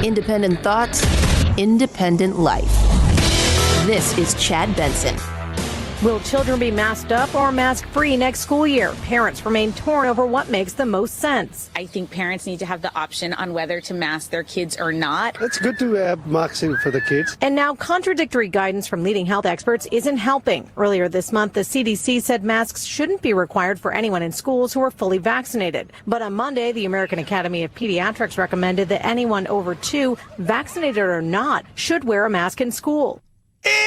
Independent thoughts, independent life. This is Chad Benson. Will children be masked up or mask-free next school year? Parents remain torn over what makes the most sense. I think parents need to have the option on whether to mask their kids or not. It's good to have masking for the kids. And now contradictory guidance from leading health experts isn't helping. Earlier this month, the CDC said masks shouldn't be required for anyone in schools who are fully vaccinated. But on Monday, the American Academy of Pediatrics recommended that anyone over 2, vaccinated or not, should wear a mask in school.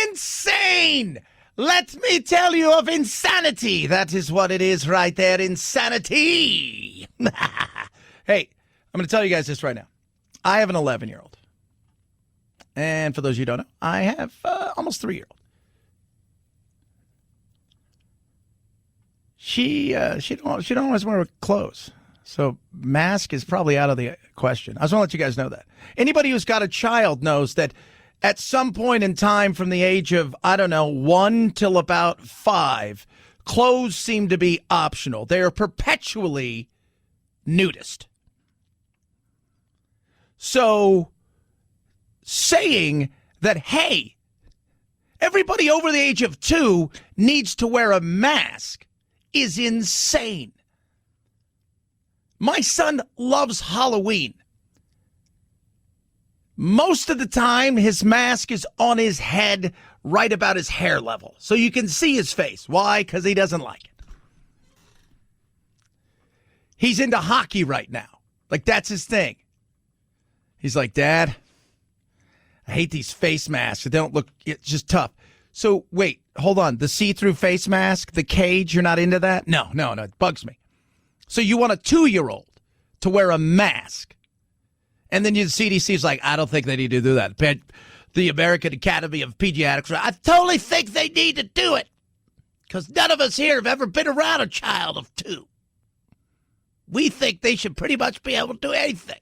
Insane! Let me tell you of insanity. That is what it is right there, insanity. Hey, I'm going to tell you guys this right now. I have an 11-year-old. And for those of you who don't know, I have almost 3-year-old. She don't always wear clothes. So mask is probably out of the question. I just want to let you guys know that. Anybody who's got a child knows that at some point in time from the age of, 1 till about 5, clothes seem to be optional. They are perpetually nudist. So saying that, hey, everybody over the age of 2 needs to wear a mask is insane. My son loves Halloween. Most of the time, his mask is on his head right about his hair level. So you can see his face. Why? Because he doesn't like it. He's into hockey right now. Like, that's his thing. He's like, Dad, I hate these face masks. They don't look, it's just tough. So, wait, hold on. The see-through face mask, the cage, you're not into that? No, it bugs me. So you want a 2-year-old to wear a mask? And then the CDC is like, I don't think they need to do that. The American Academy of Pediatrics, I totally think they need to do it. Because none of us here have ever been around a child of 2. We think they should pretty much be able to do anything.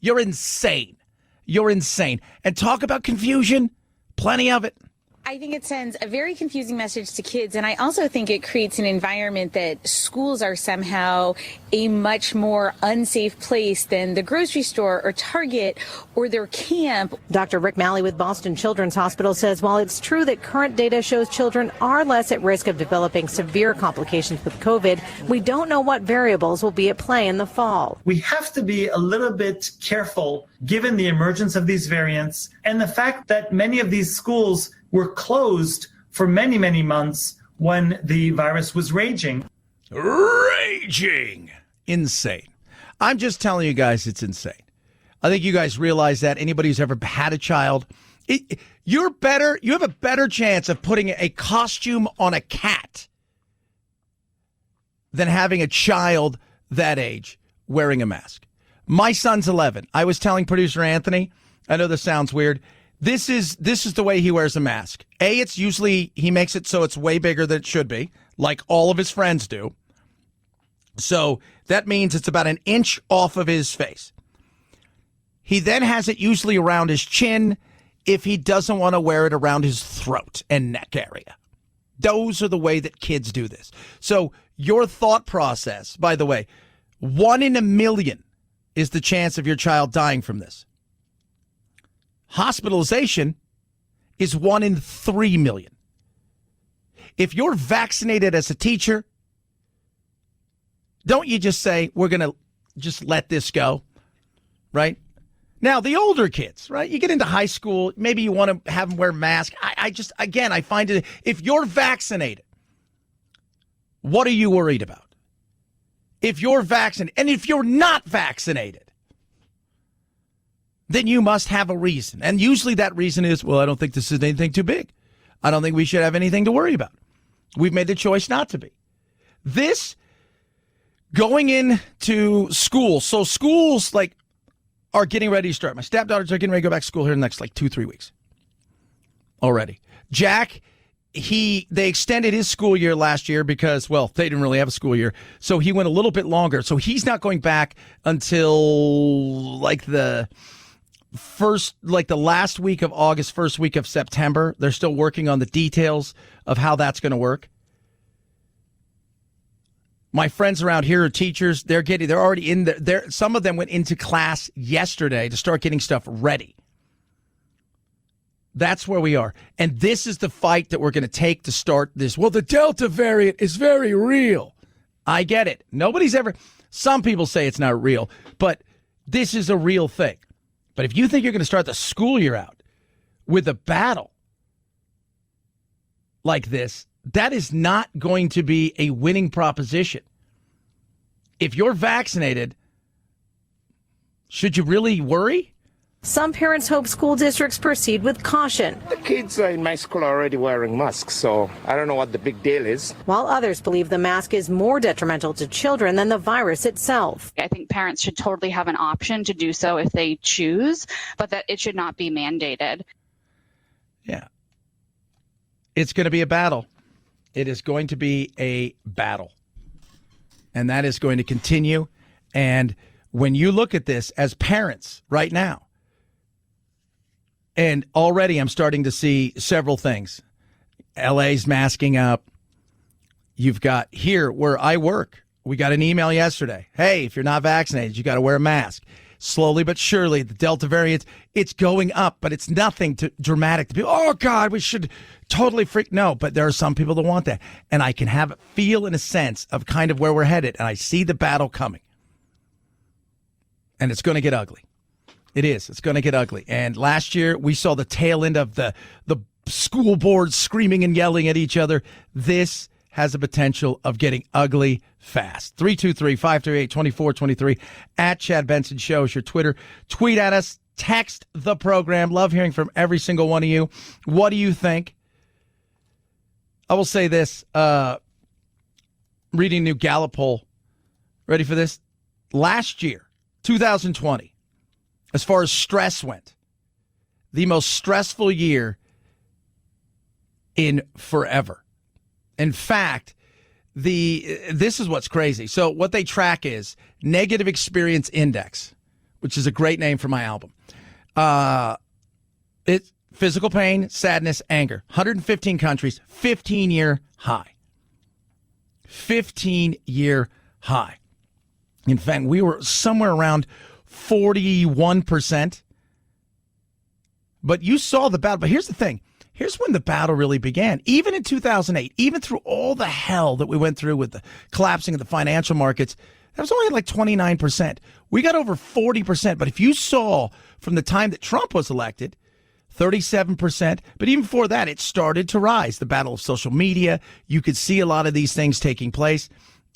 You're insane. You're insane. And talk about confusion, plenty of it. I think it sends a very confusing message to kids, and I also think it creates an environment that schools are somehow a much more unsafe place than the grocery store or Target or their camp. Dr. Rick Malley with Boston Children's Hospital says while it's true that current data shows children are less at risk of developing severe complications with COVID, we don't know what variables will be at play in the fall. We have to be a little bit careful given the emergence of these variants and the fact that many of these schools were closed for many, many months when the virus was raging. Raging. Insane. I'm just telling you guys it's insane. I think you guys realize that. Anybody who's ever had a child, you have a better chance of putting a costume on a cat than having a child that age wearing a mask. My son's 11. I was telling producer Anthony, I know this sounds weird, This is the way he wears a mask. It's usually, he makes it so it's way bigger than it should be, like all of his friends do. So that means it's about an inch off of his face. He then has it usually around his chin if he doesn't want to wear it around his throat and neck area. Those are the way that kids do this. So your thought process, by the way, 1 in a million is the chance of your child dying from this. Hospitalization is 1 in 3 million. If you're vaccinated as a teacher, don't you just say, we're going to just let this go, right? Now, the older kids, right? You get into high school, maybe you want to have them wear masks. I find it, if you're vaccinated, what are you worried about? If you're vaccinated, and if you're not vaccinated, then you must have a reason. And usually that reason is, well, I don't think this is anything too big. I don't think we should have anything to worry about. We've made the choice not to be. This going into school. So schools are getting ready to start. My stepdaughters are getting ready to go back to school here in the next 2-3 weeks already. Jack, they extended his school year last year because, well, they didn't really have a school year. So he went a little bit longer. So he's not going back until the last week of August, first week of September. They're still working on the details of how that's going to work. My friends around here are teachers. They're already in there. Some of them went into class yesterday to start getting stuff ready. That's where we are. And this is the fight that we're going to take to start this. Well, the Delta variant is very real. I get it. Some people say it's not real, but this is a real thing. But if you think you're going to start the school year out with a battle like this, that is not going to be a winning proposition. If you're vaccinated, should you really worry? Some parents hope school districts proceed with caution. The kids in my school are already wearing masks, so I don't know what the big deal is. While others believe the mask is more detrimental to children than the virus itself. I think parents should totally have an option to do so if they choose, but that it should not be mandated. Yeah. It's going to be a battle. It is going to be a battle. And that is going to continue. And when you look at this as parents right now, and already I'm starting to see several things. LA's masking up. You've got here where I work. We got an email yesterday. Hey, if you're not vaccinated, you got to wear a mask. Slowly but surely, the Delta variant, it's going up, but it's nothing dramatic to people. Oh, God, we should totally freak. No, but there are some people that want that. And I can feel in a sense of kind of where we're headed. And I see the battle coming. And it's going to get ugly. It is. It's going to get ugly. And last year, we saw the tail end of the school boards screaming and yelling at each other. This has a potential of getting ugly fast. 323-538-2423 at Chad Benson Show is your Twitter. Tweet at us. Text the program. Love hearing from every single one of you. What do you think? I will say this. Reading new Gallup poll. Ready for this? Last year, 2020, as far as stress went, the most stressful year in forever. In fact, this is what's crazy. So what they track is Negative Experience Index, which is a great name for my album. It's physical pain, sadness, anger. 115 countries, 15-year high. 15-year high. In fact, we were somewhere around 41%. But you saw the battle. But here's the thing. Here's when the battle really began. Even in 2008, even through all the hell that we went through with the collapsing of the financial markets, that was only like 29%. We got over 40%. But if you saw from the time that Trump was elected, 37%. But even before that, it started to rise. The battle of social media. You could see a lot of these things taking place.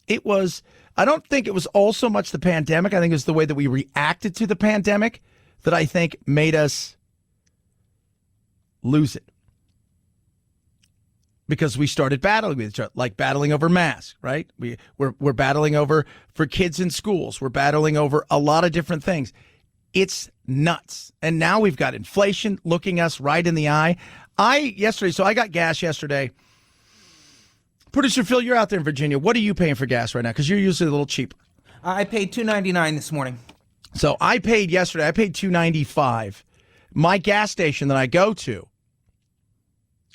It was, I don't think it was all so much the pandemic. I think it was the way that we reacted to the pandemic that I think made us lose it. Because we started battling with each other, like battling over masks, right? We're battling over for kids in schools. We're battling over a lot of different things. It's nuts. And now we've got inflation looking us right in the eye. I got gas yesterday. Producer Phil, you're out there in Virginia. What are you paying for gas right now? Because you're usually a little cheaper. I paid $2.99 this morning. So I paid $2.95. My gas station that I go to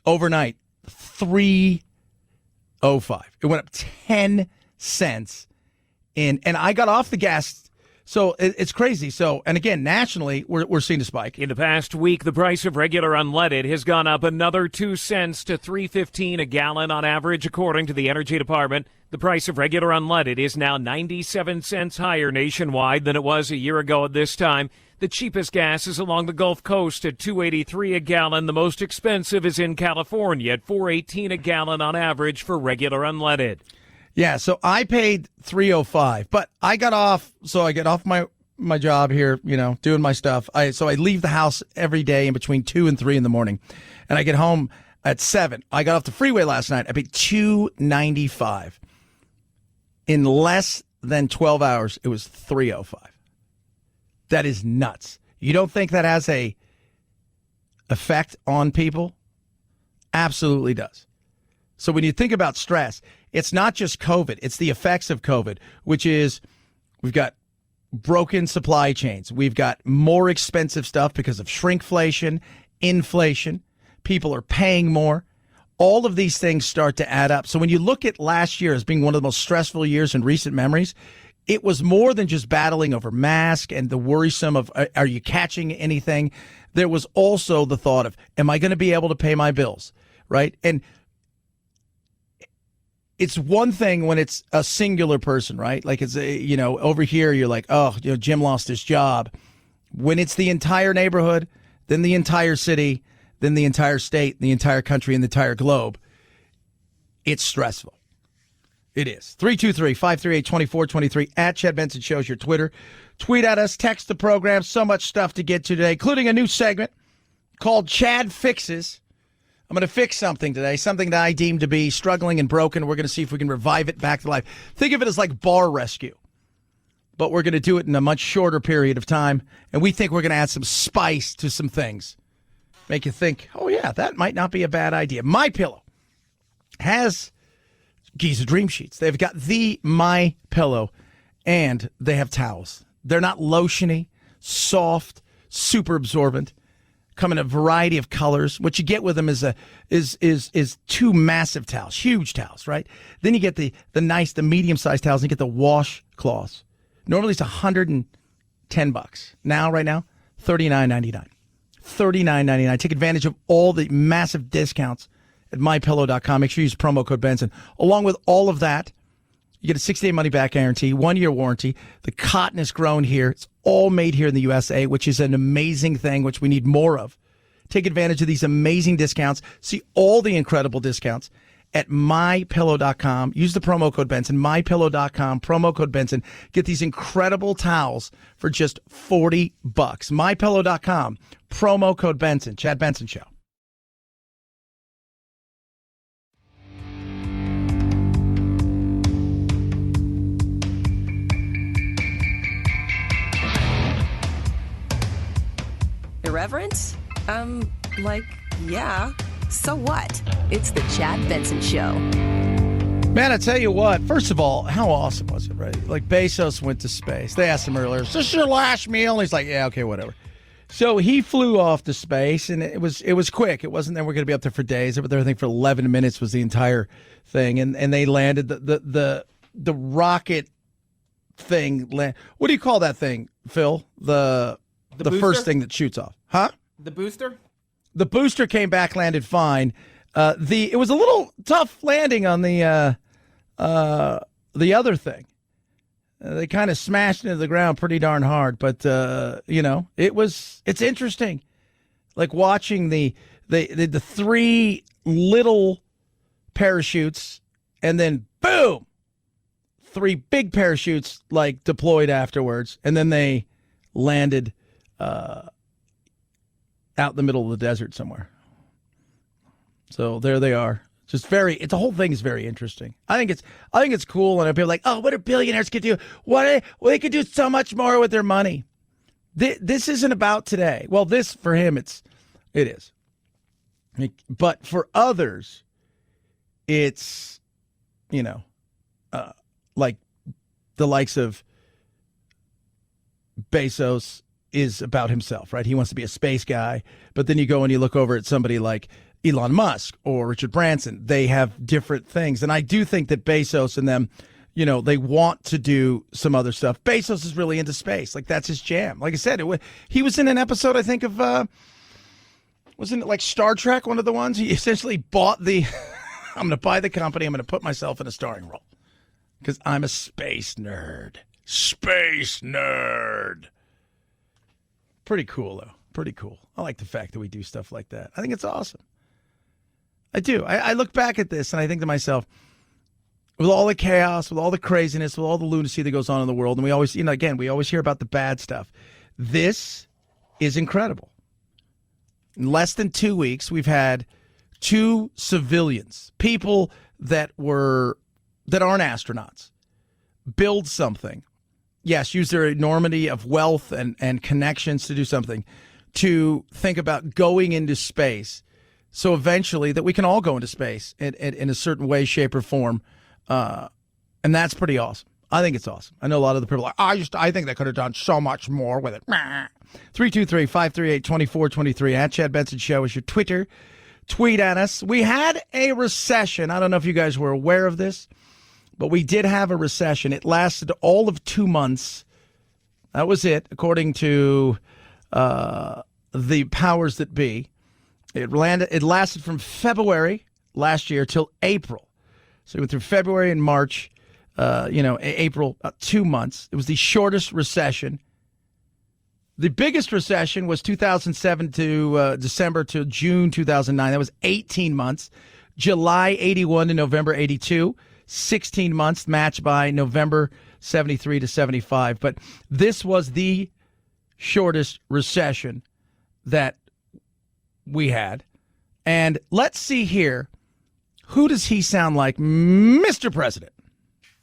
overnight, $3.05. It went up 10 cents and I got off the gas. So it's crazy. So, and again, nationally, we're seeing a spike. In the past week, the price of regular unleaded has gone up another 2 cents to $3.15 a gallon on average, according to the Energy Department. The price of regular unleaded is now 97 cents higher nationwide than it was a year ago at this time. The cheapest gas is along the Gulf Coast at $2.83 a gallon. The most expensive is in California at $4.18 a gallon on average for regular unleaded. Yeah, so I paid $3.05, but I got off. So I get off my job here, doing my stuff. So I leave the house every day in between 2 and 3 in the morning, and I get home at 7. I got off the freeway last night. I paid $2.95. In less than 12 hours, it was $3.05. That is nuts. You don't think that has a effect on people? Absolutely does. So when you think about stress, it's not just COVID. It's the effects of COVID, which is we've got broken supply chains. We've got more expensive stuff because of shrinkflation, inflation. People are paying more. all of these things start to add up. So when you look at last year as being one of the most stressful years in recent memories, it was more than just battling over masks and the worrisome of, are you catching anything? There was also the thought of, am I going to be able to pay my bills? Right? And it's one thing when it's a singular person, right? Like it's, over here, you're like, oh, Jim lost his job. When it's the entire neighborhood, then the entire city, then the entire state, the entire country, and the entire globe, it's stressful. It is. 323-538-2423 at Chad Benson Show's your Twitter. Tweet at us, text the program. So much stuff to get to today, including a new segment called Chad Fixes. I'm going to fix something today, something that I deem to be struggling and broken. We're going to see if we can revive it back to life. Think of it as like bar rescue, but we're going to do it in a much shorter period of time, and we think we're going to add some spice to some things. Make you think, oh, yeah, that might not be a bad idea. MyPillow has Giza Dream Sheets. They've got the MyPillow, and they have towels. They're not lotiony, soft, super absorbent. Come in a variety of colors. What you get with them is two massive towels, huge towels, right? Then you get the medium-sized towels, and you get the washcloths. Normally it's $110. Right now, $39.99. $39.99. Take advantage of all the massive discounts at mypillow.com. Make sure you use promo code Benson. Along with all of that, you get a 60-day money-back guarantee, 1-year warranty. The cotton is grown here. It's all made here in the USA, which is an amazing thing, which we need more of. Take advantage of these amazing discounts. See all the incredible discounts at mypillow.com. Use the promo code Benson, mypillow.com, promo code Benson. Get these incredible towels for just $40. Mypillow.com, promo code Benson. Chad Benson Show. Irreverent? Yeah. So what? It's the Chad Benson Show. Man, I tell you what, first of all, how awesome was it, right? Like Bezos went to space. They asked him earlier, is this your last meal? And he's like, yeah, okay, whatever. So he flew off to space, and it was quick. It wasn't that we're going to be up there for days. They were there, I think, for 11 minutes was the entire thing. And they landed the rocket thing. What do you call that thing, Phil? The first thing that shoots off. Huh? The booster? The booster came back, landed fine. It was a little tough landing on the other thing. They kind of smashed into the ground pretty darn hard, but it's interesting, like watching the three little parachutes and then boom, three big parachutes like deployed afterwards, and then they landed out in the middle of the desert somewhere. So there they are. The whole thing is very interesting. I think it's cool, and people are like, oh, what do billionaires could do? They could do so much more with their money. This isn't about today. Well, this for him, it is. But for others, it's, like the likes of Bezos is about himself, right? He wants to be a space guy. But then you go and you look over at somebody like Elon Musk or Richard Branson. They have different things. And I do think that Bezos and them, they want to do some other stuff. Bezos is really into space. Like, that's his jam. Like I said, he was in an episode, I think, of, wasn't it like Star Trek, one of the ones? He essentially bought I'm going to buy the company. I'm going to put myself in a starring role because I'm a space nerd. Space nerd. Pretty cool, though. Pretty cool. I like the fact that we do stuff like that. I think it's awesome. I do. I look back at this and I think to myself, with all the chaos, with all the craziness, with all the lunacy that goes on in the world, and we always, we always hear about the bad stuff. This is incredible. In less than 2 weeks, we've had 2 civilians, people that aren't astronauts, build something. Yes, use their enormity of wealth and connections to do something, to think about going into space. So eventually that we can all go into space in a certain way, shape, or form. And that's pretty awesome. I think it's awesome. I know a lot of the people are like, I think they could have done so much more with it. 323-538-2423 at Chad Benson Show is your Twitter. tweet at us. We had a recession. I don't know if you guys were aware of this, but we did have a recession. It lasted all of 2 months. That was it, according to the powers that be. It lasted from February last year till April. So we went through February and March, April, 2 months. It was the shortest recession. The biggest recession was 2007 to December to June 2009. That was 18 months. July 81 to November 82, 16 months, matched by November 73 to 75. But this was the shortest recession that we had. And let's see here. Who does he sound like, Mr. President?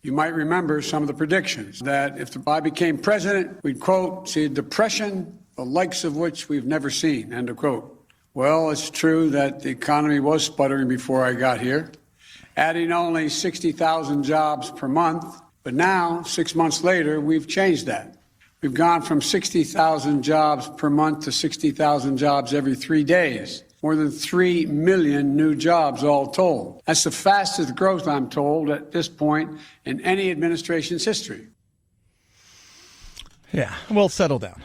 You might remember some of the predictions that if I became president, we'd, quote, see a depression, the likes of which we've never seen, end of quote. Well, it's true that the economy was sputtering before I got here, adding only 60,000 jobs per month. But now, 6 months later, we've changed that. We've gone from 60,000 jobs per month to 60,000 jobs every 3 days. More than 3 million new jobs all told. That's the fastest growth, I'm told, at this point in any administration's history. Yeah, well, settle down,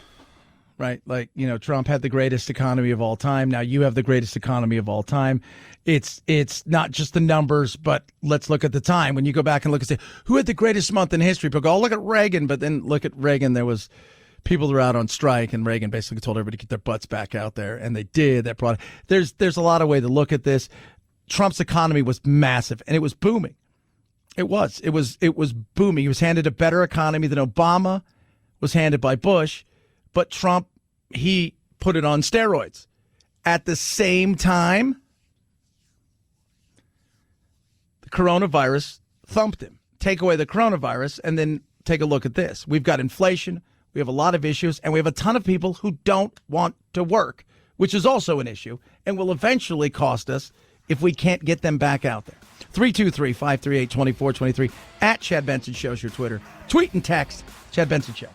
right? Like, Trump had the greatest economy of all time. Now you have the greatest economy of all time. It's not just the numbers, but let's look at the time. When you go back and look and say, who had the greatest month in history? People go, oh, look at Reagan. But then look at Reagan. There was people were out on strike, and Reagan basically told everybody to get their butts back out there, and they did. That brought there's a lot of way to look at this. Trump's economy was massive, and it was booming. It was booming. He was handed a better economy than Obama was handed by Bush, but Trump, he put it on steroids. At the same time, the coronavirus thumped him. Take away the coronavirus, and then take a look at this. We've got inflation. We have a lot of issues, and we have a ton of people who don't want to work, which is also an issue and will eventually cost us if we can't get them back out there. 323-538-2423 at Chad Benson Show's your Twitter. Tweet and text Chad Benson Show.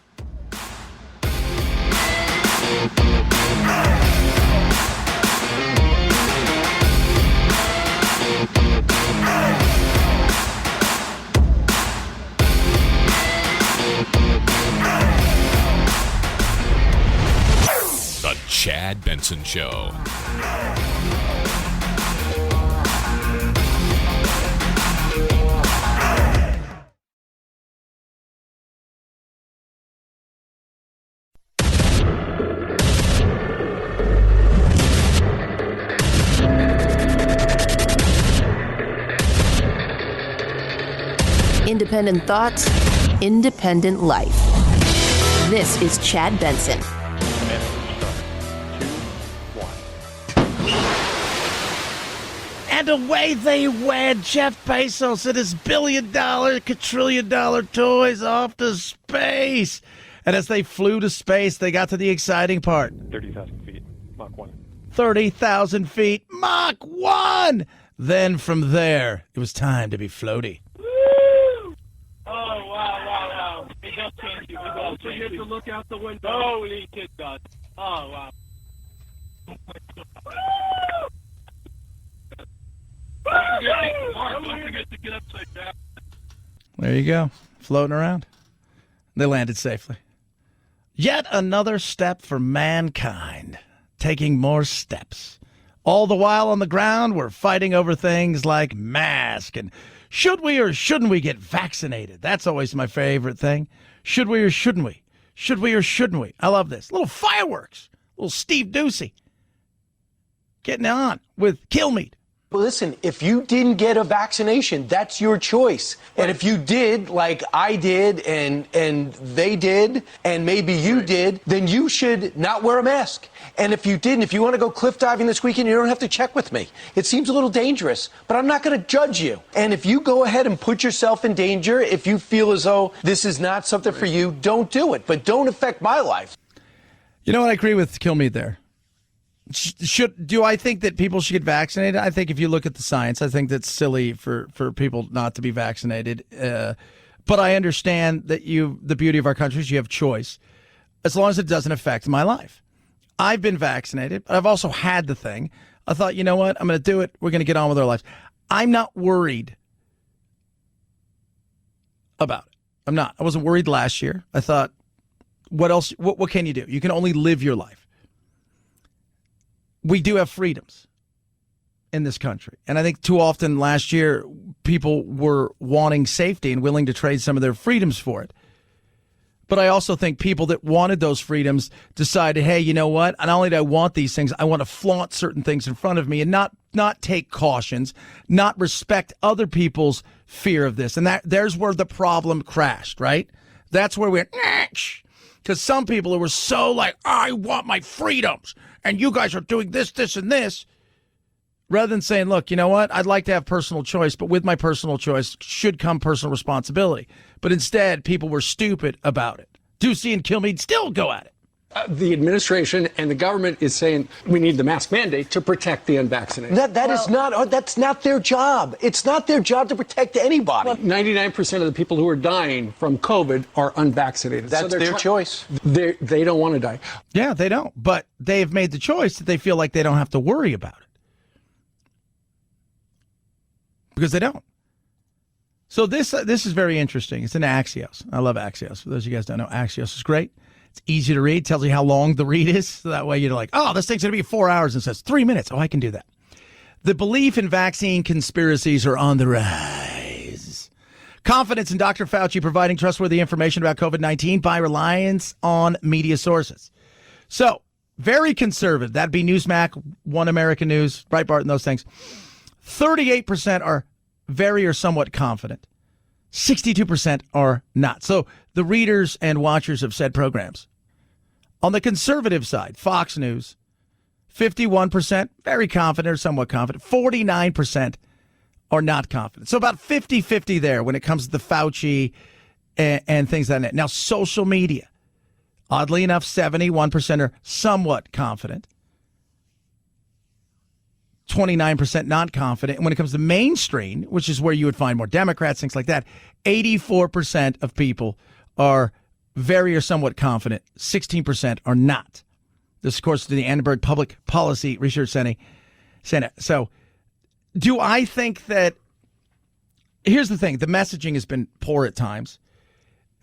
The Chad Benson Show. Independent thoughts, independent life. This is Chad Benson. And away they went. Jeff Bezos and his billion-dollar, quadrillion-dollar toys off to space. And as they flew to space, they got to the exciting part. 30,000 feet, Mach 1. 30,000 feet, Mach 1! Then from there, it was time to be floaty. Woo! Oh, wow. It does change you. Also, you have to look out the window. Holy kid does. Oh, wow. There you go, floating around. They landed safely. Yet another step for mankind, taking more steps. All the while on the ground, we're fighting over things like masks and should we or shouldn't we get vaccinated? That's always my favorite thing. Should we or shouldn't we? Should we or shouldn't we? I love this. Little fireworks. Little Steve Ducey getting on with kill meat. Well, listen, if you didn't get a vaccination, that's your choice. And if you did, like I did, and they did, and maybe you did, then you should not wear a mask. And if you didn't, if you want to go cliff diving this weekend, you don't have to check with me. It seems a little dangerous, but I'm not going to judge you. And if you go ahead and put yourself in danger, if you feel as though this is not something for you, don't do it. But don't affect my life. You know what? I agree with Kilmeade there. Do I think that people should get vaccinated? I think if you look at the science, I think that's silly for people not to be vaccinated. But I understand that the beauty of our country is you have choice, as long as it doesn't affect my life. I've been vaccinated, but I've also had the thing. I thought, you know what? I'm going to do it. We're going to get on with our lives. I'm not worried about it. I'm not. I wasn't worried last year. I thought, what else? What can you do? You can only live your life. We do have freedoms in this country. And I think too often last year, people were wanting safety and willing to trade some of their freedoms for it. But I also think people that wanted those freedoms decided, hey, you know what? Not only do I want these things, I want to flaunt certain things in front of me and not take cautions, not respect other people's fear of this. And there's where the problem crashed, right? That's where we're, because some people were so like, I want my freedoms, and you guys are doing this, this, and this. Rather than saying, look, you know what? I'd like to have personal choice, but with my personal choice should come personal responsibility. But instead, people were stupid about it. Do see and kill me, still go at it. The administration and the government is saying we need the mask mandate to protect the unvaccinated. That's not their job. It's not their job to protect anybody. 99% of the people who are dying from COVID are unvaccinated. That's their choice. They don't want to die. Yeah, they don't. But they have made the choice that they feel like they don't have to worry about it. Because they don't. So this is very interesting. It's in Axios. I love Axios. For those of you guys who don't know, Axios is great. It's easy to read. Tells you how long the read is. So that way you're like, oh, this thing's going to be 4 hours. And it says 3 minutes. Oh, I can do that. The belief in vaccine conspiracies are on the rise. Confidence in Dr. Fauci providing trustworthy information about COVID-19 by reliance on media sources. So very conservative. That'd be Newsmax, One American News, Breitbart, and those things. 38% are very or somewhat confident. 62% are not. So the readers and watchers of said programs. On the conservative side, Fox News, 51% very confident or somewhat confident. 49% are not confident. So about 50-50 there when it comes to the Fauci and things like that. Now, social media, oddly enough, 71% are somewhat confident. 29% not confident. And when it comes to mainstream, which is where you would find more Democrats, things like that, 84% of people are very or somewhat confident. 16% are not. This, of course, to the Annenberg Public Policy Research Center. So do I think that, here's the thing, the messaging has been poor at times,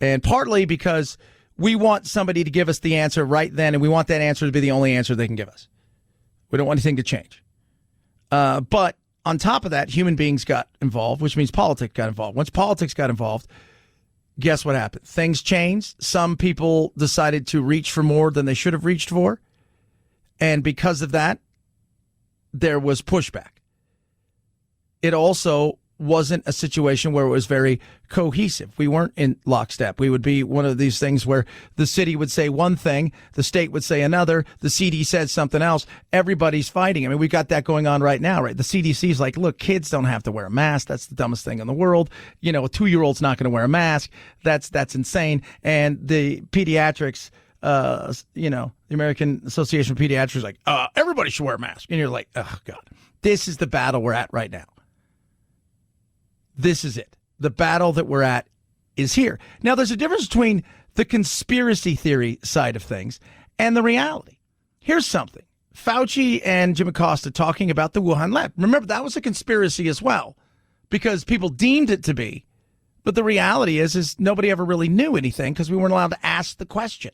and partly because we want somebody to give us the answer right then, and we want that answer to be the only answer they can give us. We don't want anything to change. But on top of that, human beings got involved, which means politics got involved. Once politics got involved, guess what happened? Things changed. Some people decided to reach for more than they should have reached for. And because of that, there was pushback. It also wasn't a situation where it was very cohesive. We weren't in lockstep. We would be one of these things where the city would say one thing, the state would say another, the CD said something else. Everybody's fighting. I mean, we've got that going on right now, right? The CDC is like, look, kids don't have to wear a mask. That's the dumbest thing in the world. You know, a 2-year-old's not going to wear a mask. That's insane. And the pediatrics, the American Association of Pediatrics is like, everybody should wear a mask. And you're like, oh, God, this is the battle we're at right now. This is it. The battle that we're at is here. Now, there's a difference between the conspiracy theory side of things and the reality. Here's something. Fauci and Jim Acosta talking about the Wuhan lab. Remember, that was a conspiracy as well because people deemed it to be. But the reality is nobody ever really knew anything because we weren't allowed to ask the question.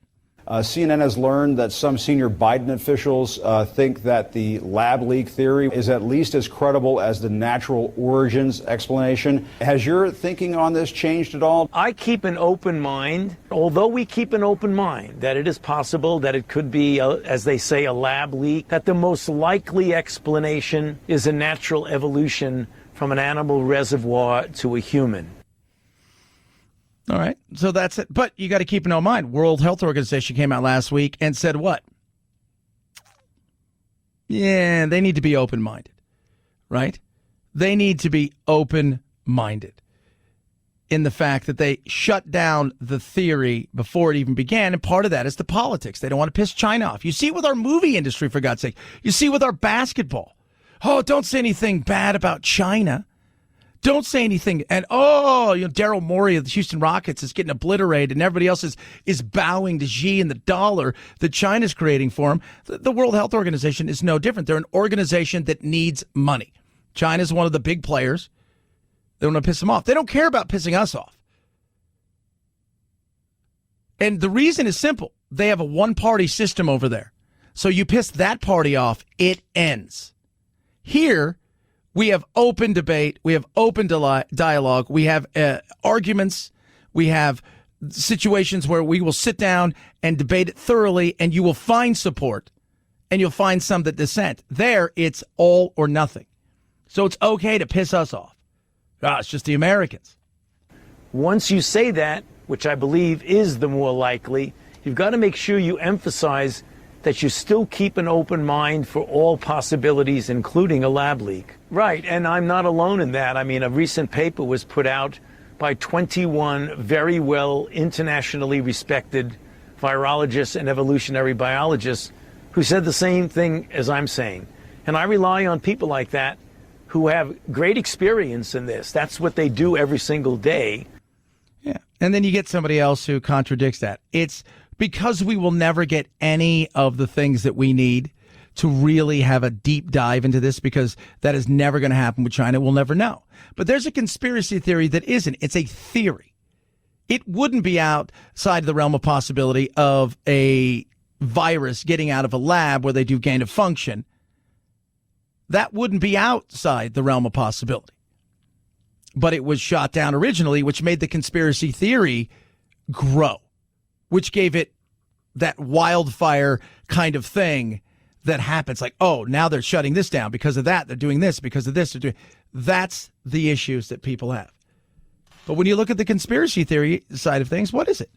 CNN has learned that some senior Biden officials think that the lab leak theory is at least as credible as the natural origins explanation. Has your thinking on this changed at all? I keep an open mind, although we keep an open mind that it is possible that it could be, as they say, a lab leak, that the most likely explanation is a natural evolution from an animal reservoir to a human. All right, so that's it. But you got to keep in mind, World Health Organization came out last week and said what? Yeah, they need to be open-minded, right? They need to be open-minded in the fact that they shut down the theory before it even began, and part of that is the politics. They don't want to piss China off. You see it with our movie industry, for God's sake. You see it with our basketball. Oh, don't say anything bad about China. Don't say anything. And, Daryl Morey of the Houston Rockets is getting obliterated, and everybody else is bowing to Xi and the dollar that China's creating for him. The World Health Organization is no different. They're an organization that needs money. China's one of the big players. They want to piss them off. They don't care about pissing us off. And the reason is simple. They have a one-party system over there. So you piss that party off, it ends. Here, we have open debate. We have open dialogue. We have arguments. We have situations where we will sit down and debate it thoroughly, and you will find support, and you'll find some that dissent. There, it's all or nothing. So it's okay to piss us off. It's just the Americans. Once you say that, which I believe is the more likely, you've got to make sure you emphasize that you still keep an open mind for all possibilities, including a lab leak. Right, and I'm not alone in that. I mean, a recent paper was put out by 21 very well internationally respected virologists and evolutionary biologists who said the same thing as I'm saying. And I rely on people like that who have great experience in this. That's what they do every single day. Yeah, and then you get somebody else who contradicts that. It's because we will never get any of the things that we need to really have a deep dive into this, because that is never going to happen with China. We'll never know. But there's a conspiracy theory that isn't. It's a theory. It wouldn't be outside the realm of possibility of a virus getting out of a lab where they do gain of function. That wouldn't be outside the realm of possibility. But it was shot down originally, which made the conspiracy theory grow, which gave it that wildfire kind of thing that happens. Like, oh, now they're shutting this down because of that. They're doing this because of this. They're doing. That's the issues that people have. But when you look at the conspiracy theory side of things, what is it?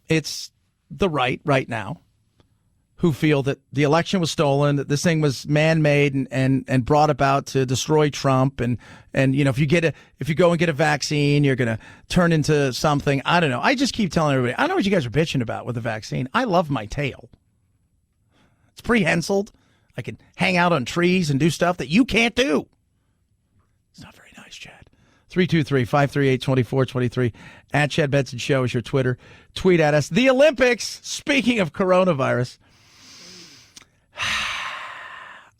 It's the right now, who feel that the election was stolen, that this thing was man-made and brought about to destroy Trump, and if you go and get a vaccine, you're going to turn into something. I don't know. I just keep telling everybody, I don't know what you guys are bitching about with the vaccine. I love my tail. It's prehensiled. I can hang out on trees and do stuff that you can't do. It's not very nice, Chad. 323-538-2423 at Chad Benson Show is your Twitter. Tweet at us. The Olympics. Speaking of coronavirus.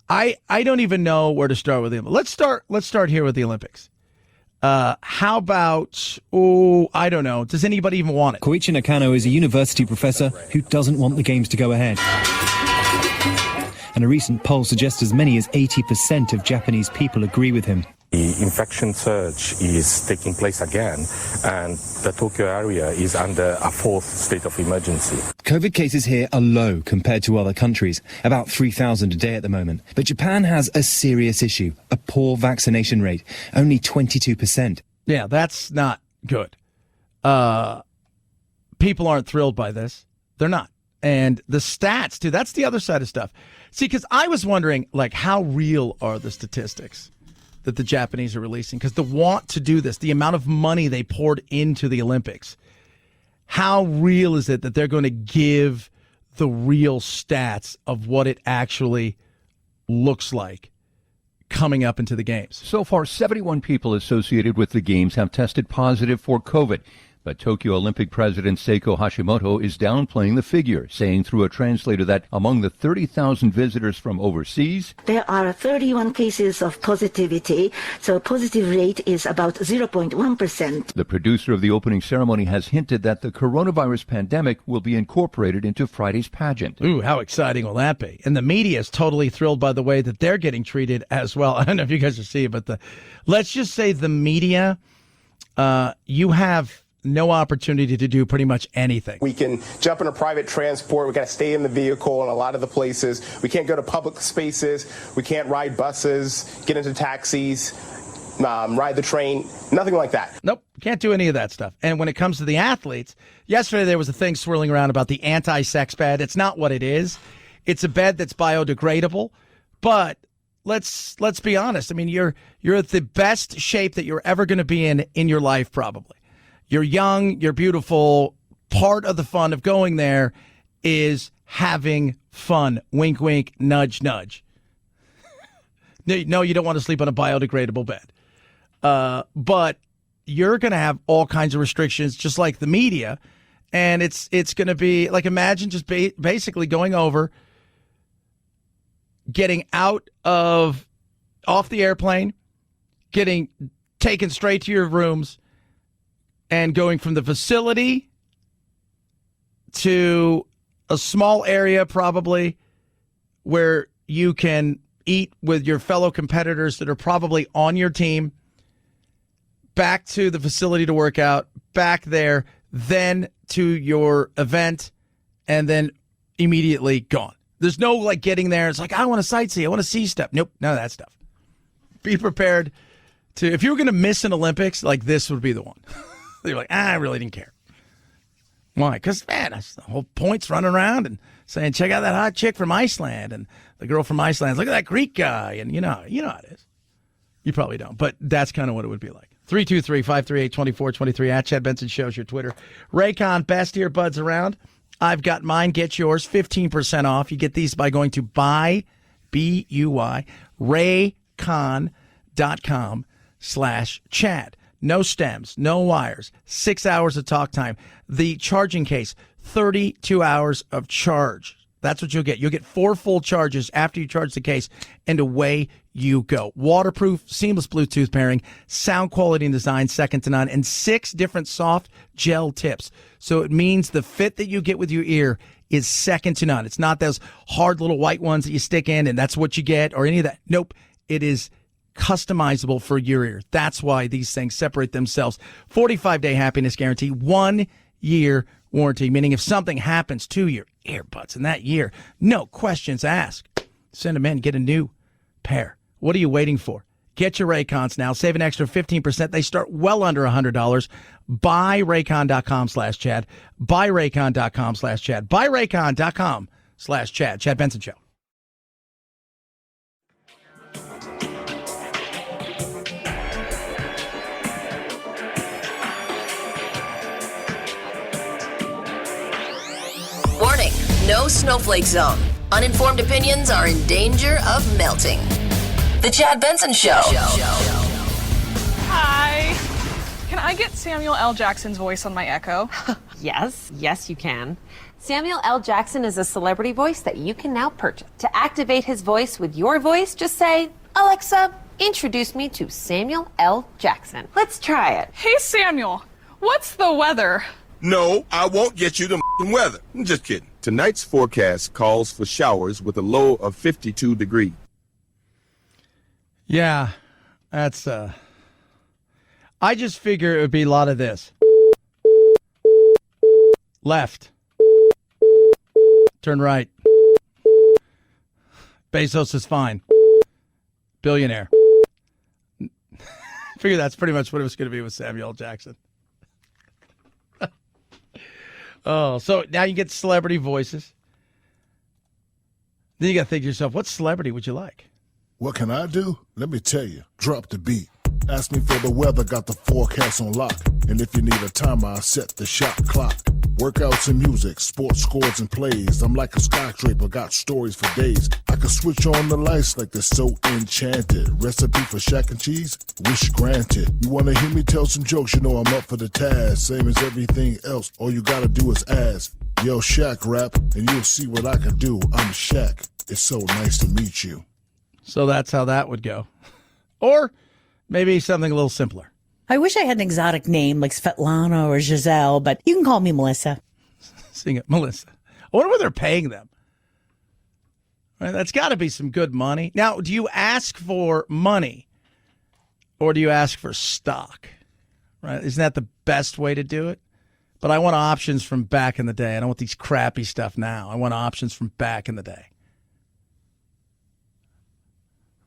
I don't even know where to start with them. Let's start here with the Olympics. How about, I don't know. Does anybody even want it? Koichi Nakano is a university professor who doesn't want the games to go ahead. And a recent poll suggests as many as 80% of Japanese people agree with him. The infection surge is taking place again, and the Tokyo area is under a fourth state of emergency. COVID cases here are low compared to other countries, about 3,000 a day at the moment. But Japan has a serious issue, a poor vaccination rate, only 22%. Yeah, that's not good. People aren't thrilled by this. They're not. And the stats, too, that's the other side of stuff. See, because I was wondering, like, how real are the statistics that the Japanese are releasing? Because the want to do this, the amount of money they poured into the Olympics, how real is it that they're going to give the real stats of what it actually looks like coming up into the games? So far, 71 people associated with the games have tested positive for COVID. But Tokyo Olympic President Seiko Hashimoto is downplaying the figure, saying through a translator that among the 30,000 visitors from overseas, there are 31 cases of positivity, so positive rate is about 0.1%. The producer of the opening ceremony has hinted that the coronavirus pandemic will be incorporated into Friday's pageant. Ooh, how exciting will that be? And the media is totally thrilled by the way that they're getting treated as well. I don't know if you guys are seeing it, but let's just say the media, you have no opportunity to do pretty much anything. We can jump in a private transport. We got to stay in the vehicle in a lot of the places. We can't go to public spaces. We can't ride buses, get into taxis, ride the train, nothing like that. Nope, can't do any of that stuff. And when it comes to the athletes, yesterday there was a thing swirling around about the anti-sex bed. It's not what it is. It's a bed that's biodegradable, but let's be honest. I mean, you're at the best shape that you're ever going to be in your life, probably. You're young, you're beautiful. Part of the fun of going there is having fun. Wink, wink, nudge, nudge. No, you don't want to sleep on a biodegradable bed. But you're going to have all kinds of restrictions, just like the media. And it's going to be like, imagine just basically going over, getting off the airplane, getting taken straight to your rooms, and going from the facility to a small area probably where you can eat with your fellow competitors that are probably on your team, back to the facility to work out, back there, then to your event, and then immediately gone. There's no like getting there. It's like, I want to sightsee. I want to see stuff. Nope, none of that stuff. Be prepared to, if you were going to miss an Olympics, like this would be the one. You're like, I really didn't care. Why? Because, man, that's the whole point's running around and saying, check out that hot chick from Iceland. And the girl from Iceland, look at that Greek guy. And you know how it is. You probably don't, but that's kind of what it would be like. 323-538-2423 at Chad Benson Show's your Twitter. Raycon, best earbuds around. I've got mine. Get yours. 15% off. You get these by going to buy, B-U-Y, raycon.com/Chad. No stems, no wires, 6 hours of talk time. The charging case, 32 hours of charge. That's what you'll get. You'll get 4 full charges after you charge the case, and away you go. Waterproof, seamless Bluetooth pairing, sound quality and design second to none, and 6 different soft gel tips. So it means the fit that you get with your ear is second to none. It's not those hard little white ones that you stick in and that's what you get or any of that. Nope. It is customizable for your ear. That's why these things separate themselves. 45-day happiness guarantee, 1 year warranty, meaning if something happens to your earbuds in that year, no questions asked. Send them in, get a new pair. What are you waiting for? Get your Raycons now. Save an extra 15%. They start well under $100. Buy Raycon.com/Chad. Buy Raycon.com/Chad. Buy Raycon.com/Chad. Chad Benson Show. Warning, no snowflake zone. Uninformed opinions are in danger of melting. The Chad Benson Show. Hi. Can I get Samuel L. Jackson's voice on my Echo? Yes, you can. Samuel L. Jackson is a celebrity voice that you can now purchase. To activate his voice with your voice, just say, Alexa, introduce me to Samuel L. Jackson. Let's try it. Hey, Samuel, what's the weather? No, I won't get you the weather. I'm just kidding. Tonight's forecast calls for showers with a low of 52 degrees. Yeah, that's, I just figure it would be a lot of this. Left. Turn right. Bezos is fine. Billionaire. Figure that's pretty much what it was going to be with Samuel L. Jackson. Oh, so now you get celebrity voices. Then you got to think to yourself, what celebrity would you like? What can I do? Let me tell you. Drop the beat. Ask me for the weather, got the forecast on lock. And if you need a timer, I set the shot clock. Workouts and music, sports scores and plays. I'm like a skyscraper, got stories for days. I can switch on the lights like they're so enchanted. Recipe for shack and cheese? Wish granted. You wanna hear me tell some jokes? You know I'm up for the task. Same as everything else, all you gotta do is ask. Yo, Shaq rap, and you'll see what I can do. I'm Shaq. It's so nice to meet you. So that's how that would go. Or maybe something a little simpler. I wish I had an exotic name like Svetlana or Giselle, but you can call me Melissa. Sing it, Melissa. I wonder what they're paying them. Right, that's got to be some good money. Now, do you ask for money or do you ask for stock? Right? Isn't that the best way to do it? But I want options from back in the day. I don't want these crappy stuff now. I want options from back in the day.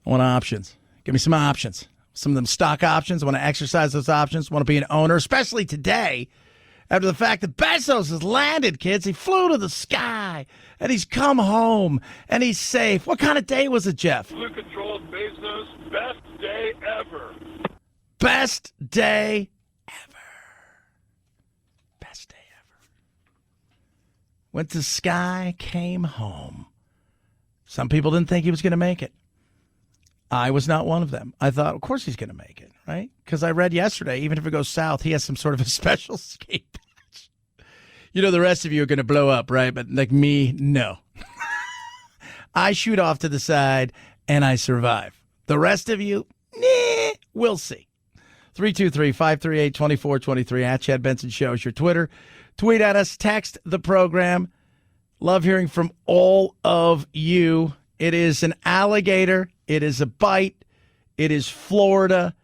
I want options. Give me some options. Some of them stock options. I want to exercise those options. I want to be an owner, especially today, after the fact that Bezos has landed, kids. He flew to the sky, and he's come home, and he's safe. What kind of day was it, Jeff? Flew controlled Bezos, best day ever. Best day ever. Best day ever. Went to sky, came home. Some people didn't think he was going to make it. I was not one of them. I thought, of course he's going to make it, right? Because I read yesterday, even if it goes south, he has some sort of a special escape hatch. You know, the rest of you are going to blow up, right? But like me, no. I shoot off to the side and I survive. The rest of you, we'll see. 323-538-2423 at Chad Benson Show is your Twitter. Tweet at us, text the program. Love hearing from all of you. It is an alligator. It is a bite. It is Florida.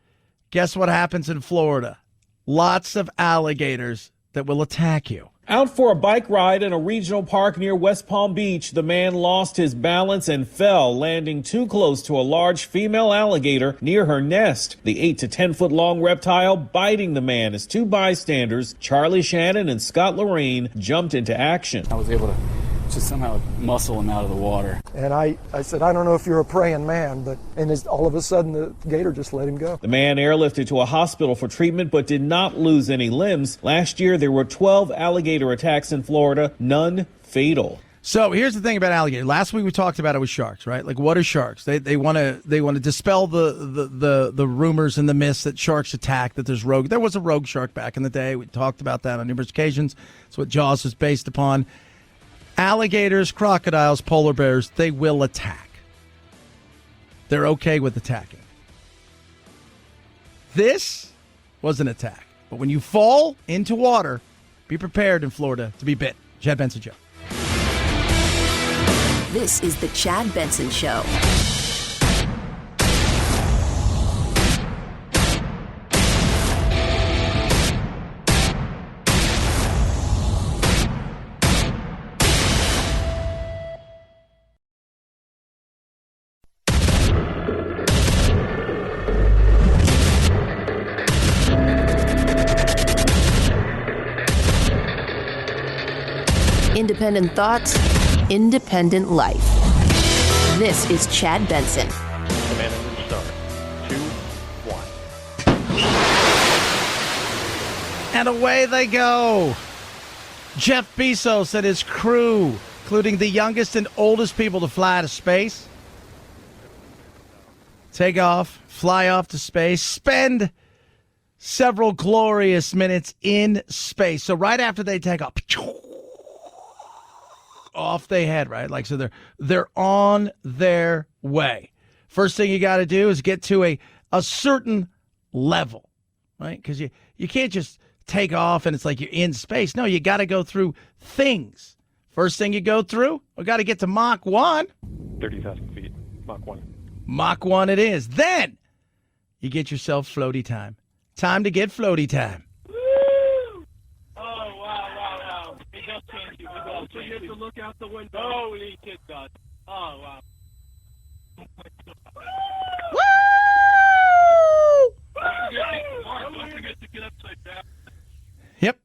Guess what happens in Florida? Lots of alligators that will attack you. Out for a bike ride in a regional park near West Palm Beach, the man lost his balance and fell, landing too close to a large female alligator near her nest. The 8 to 10 foot long reptile biting the man as two bystanders, Charlie Shannon and Scott Lorraine, jumped into action. I was able to just somehow muscle him out of the water. And I said, I don't know if you're a praying man, and all of a sudden the gator just let him go. The man airlifted to a hospital for treatment but did not lose any limbs. Last year there were 12 alligator attacks in Florida, none fatal. So here's the thing about alligator. Last week we talked about it with sharks, right? Like, what are sharks? They want to dispel the rumors and the myths that sharks attack. That there was a rogue shark back in the day. We talked about that on numerous occasions. That's what Jaws was based upon. Alligators, crocodiles, polar bears, they will attack. They're okay with attacking. This was an attack. But when you fall into water, be prepared in Florida to be bit. Chad Benson Show. This is the Chad Benson Show. Independent thoughts, independent life. This is Chad Benson. Command and start. 2, 1. And away they go. Jeff Bezos and his crew, including the youngest and oldest people to fly to space, take off, fly off to space, spend several glorious minutes in space. So right after they take off they head, right? Like, so they're on their way. First thing you got to do is get to a certain level, right? Because you can't just take off and it's like you're in space. No, you got to go through things. First thing you go through, we got to get to Mach 1. 30,000 feet. Mach 1. Mach 1 it is. Then you get yourself floaty time. Time to get floaty time. So you have to look out the window. Holy kid, God. Oh, wow. Woo! Don't forget to get upside down. Yep.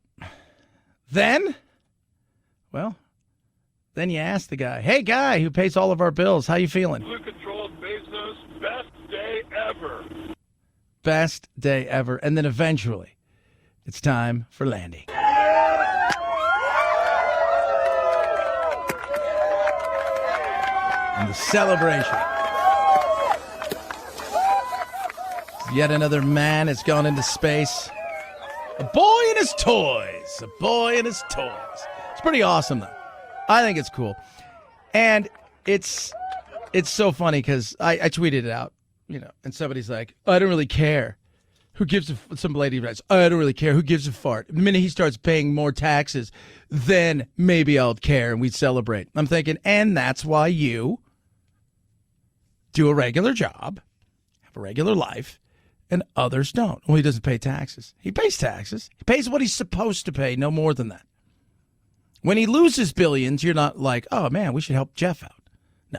Then you ask the guy, hey, guy who pays all of our bills, how you feeling? Blue controlled Bezos, best day ever. Best day ever. And then eventually, it's time for landing. And the celebration. Yet another man has gone into space. A boy and his toys. A boy and his toys. It's pretty awesome, though. I think it's cool. And it's so funny because I tweeted it out, and somebody's like, I don't really care. Who gives some lady writes, I don't really care. Who gives a fart? The minute he starts paying more taxes, then maybe I'll care and we'd celebrate. I'm thinking, and that's why you do a regular job, have a regular life, and others don't. Well, he doesn't pay taxes. He pays taxes. He pays what he's supposed to pay, no more than that. When he loses billions, you're not like, oh, man, we should help Jeff out. No.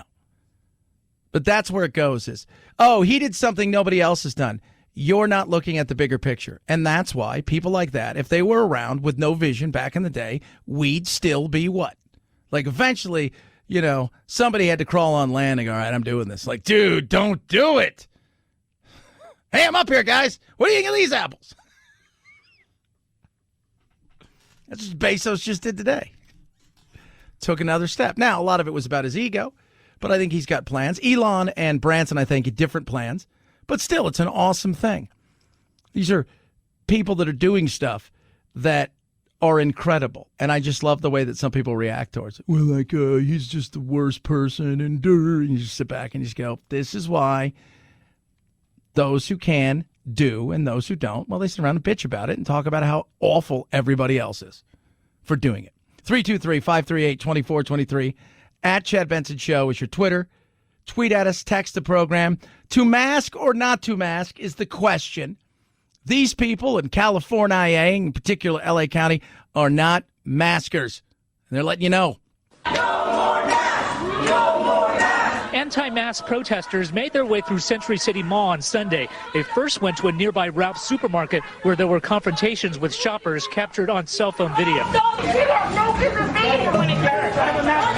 But that's where it goes is, oh, he did something nobody else has done. You're not looking at the bigger picture. And that's why people like that, if they were around with no vision back in the day, we'd still be what? Like eventually, somebody had to crawl on land and go, all right, I'm doing this. Like, dude, don't do it. Hey, I'm up here, guys. What do you think of these apples? That's what Bezos just did today. Took another step. Now, a lot of it was about his ego, but I think he's got plans. Elon and Branson, I think, have different plans, but still, it's an awesome thing. These are people that are doing stuff that are incredible, and I just love the way that some people react towards it. Well, like, he's just the worst person, and you just sit back and just go, this is why those who can do, and those who don't, well, they sit around and bitch about it and talk about how awful everybody else is for doing it. 323-538-2423. At Chad Benson Show is your Twitter. Tweet at us, text the program. To mask or not to mask is the question. These people in California, in particular LA County, are not maskers. And they're letting you know. Anti-mask protesters made their way through Century City Mall on Sunday. They first went to a nearby Ralph's supermarket where there were confrontations with shoppers captured on cell phone video. I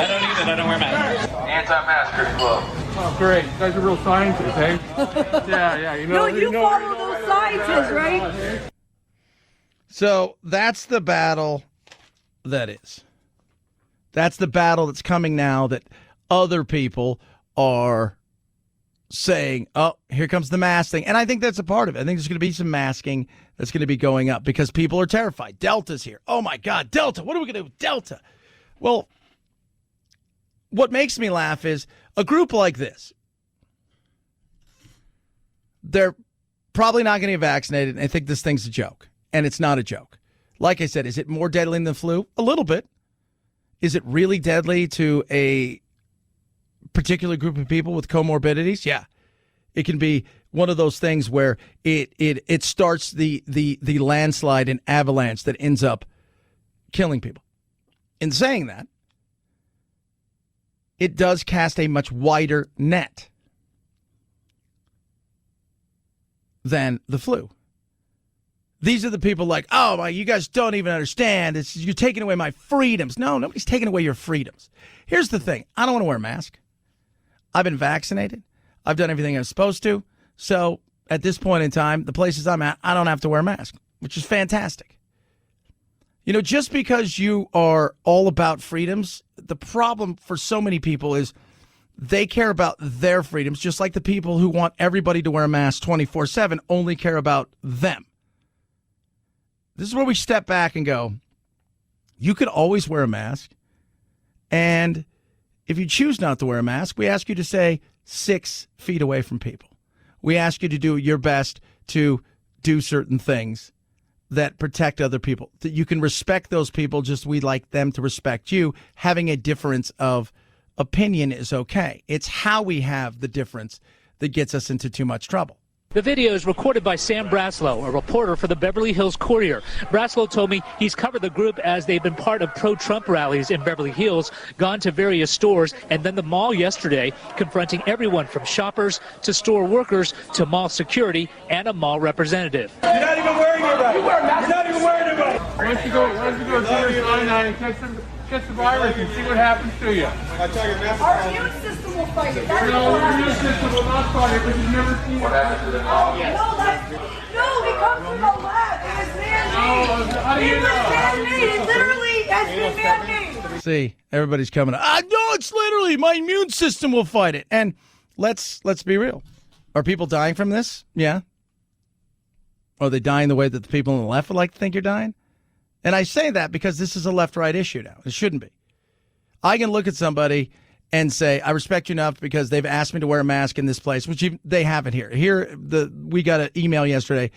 don't either. I don't wear masks. Anti-maskers club. Oh, great. You guys are real scientists, eh? Yeah. You know, you follow those scientists, right? So that's the battle that is. That's the battle that's coming now that other people are saying, oh, here comes the mask thing. And I think that's a part of it. I think there's going to be some masking that's going to be going up because people are terrified. Delta's here. Oh, my God, Delta. What are we going to do with Delta? Well, what makes me laugh is a group like this, they're probably not going to get vaccinated, and I think this thing's a joke. And it's not a joke. Like I said, is it more deadly than the flu? A little bit. Is it really deadly to a particular group of people with comorbidities? Yeah. It can be one of those things where it starts the landslide and avalanche that ends up killing people. In saying that, it does cast a much wider net than the flu. These are the people like, oh, you guys don't even understand. You're taking away my freedoms. No, nobody's taking away your freedoms. Here's the thing. I don't want to wear a mask. I've been vaccinated. I've done everything I'm supposed to. So at this point in time, the places I'm at, I don't have to wear a mask, which is fantastic. You know, just because you are all about freedoms, the problem for so many people is they care about their freedoms, just like the people who want everybody to wear a mask 24/7 only care about them. This is where we step back and go, you could always wear a mask. And if you choose not to wear a mask, we ask you to stay 6 feet away from people. We ask you to do your best to do certain things that protect other people, that you can respect those people just we'd like them to respect you. Having a difference of opinion is okay. It's how we have the difference that gets us into too much trouble. The video is recorded by Sam Braslow, a reporter for the Beverly Hills Courier. Braslow told me he's covered the group as they've been part of pro-Trump rallies in Beverly Hills, gone to various stores, and then the mall yesterday, confronting everyone from shoppers to store workers to mall security and a mall representative. You're not even wearing your right. You're not even wearing your right. Why don't you go to Sinai and catch the virus and see what happens to you? Our immune system will fight it. That's No, your immune system will not fight it because you've never seen what happens to the dog. No, it comes from the lab. It was man-made. How do you know? It was man-made. It literally has been man-made. See, everybody's coming. No, it's literally my immune system will fight it. And let's be real. Are people dying from this? Yeah. Are they dying the way that the people on the left would like to think you're dying? And I say that because this is a left-right issue now. It shouldn't be. I can look at somebody and say, I respect you enough because they've asked me to wear a mask in this place, which they haven't here. We got an email yesterday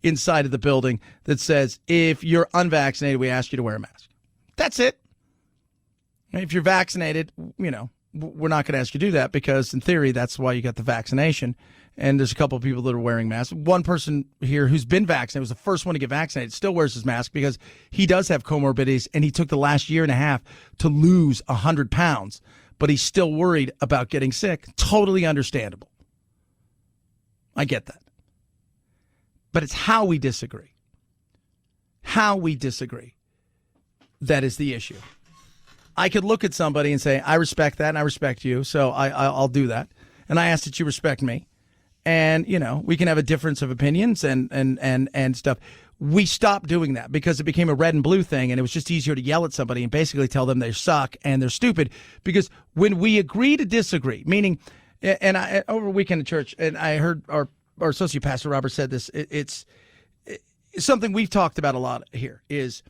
inside of the building that says, if you're unvaccinated, we ask you to wear a mask. That's it. If you're vaccinated, we're not going to ask you to do that because, in theory, that's why you got the vaccination. And there's a couple of people that are wearing masks. One person here who's been vaccinated, was the first one to get vaccinated, still wears his mask because he does have comorbidities, and he took the last year and a half to lose 100 pounds, but he's still worried about getting sick. Totally understandable. I get that. But it's how we disagree. How we disagree. That is the issue. I could look at somebody and say, I respect that and I respect you, so I'll do that. And I ask that you respect me. And, we can have a difference of opinions and stuff. we stopped doing that because it became a red and blue thing, and it was just easier to yell at somebody and basically tell them they suck and they're stupid. Because when we agree to disagree, meaning, and I over a weekend at church, and I heard our associate pastor Robert said this, it's something we've talked about a lot here, is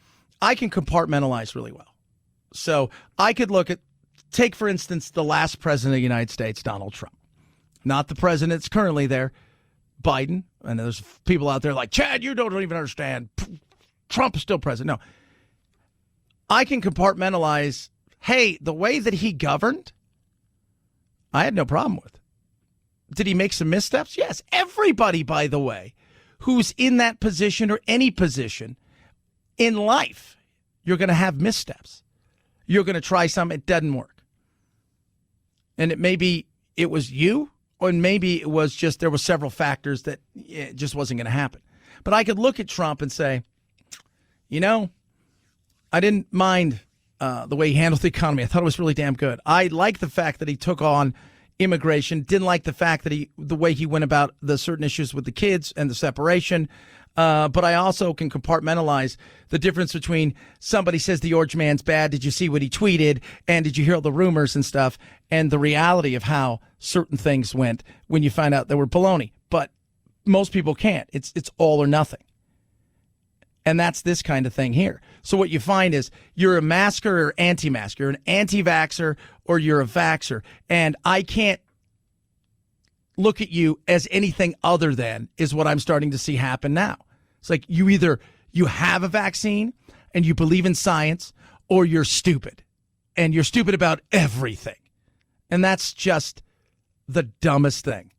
I can compartmentalize really well. So I could take for instance the last president of the United States, Donald Trump, not the president that's currently there, Biden. And there's people out there like, Chad, you don't even understand. Trump is still president. No. I can compartmentalize, hey, the way that he governed, I had no problem with. Did he make some missteps? Yes. Everybody, by the way, who's in that position or any position in life, you're going to have missteps. You're going to try some, it doesn't work. And it was you, or maybe it was just there were several factors that it just wasn't going to happen. But I could look at Trump and say, I didn't mind the way he handled the economy. I thought it was really damn good. I like the fact that he took on immigration. Didn't like the fact that the way he went about the certain issues with the kids and the separation. But I also can compartmentalize the difference between somebody says the orange man's bad. Did you see what he tweeted? And did you hear all the rumors and stuff? And the reality of how certain things went when you find out they were baloney. But most people can't. It's all or nothing. And that's this kind of thing here. So what you find is you're a masker or anti-masker. You're an anti-vaxxer or you're a vaxxer. And I can't look at you as anything other than is what I'm starting to see happen now. It's like you have a vaccine and you believe in science, or you're stupid. And you're stupid about everything. And that's just the dumbest thing.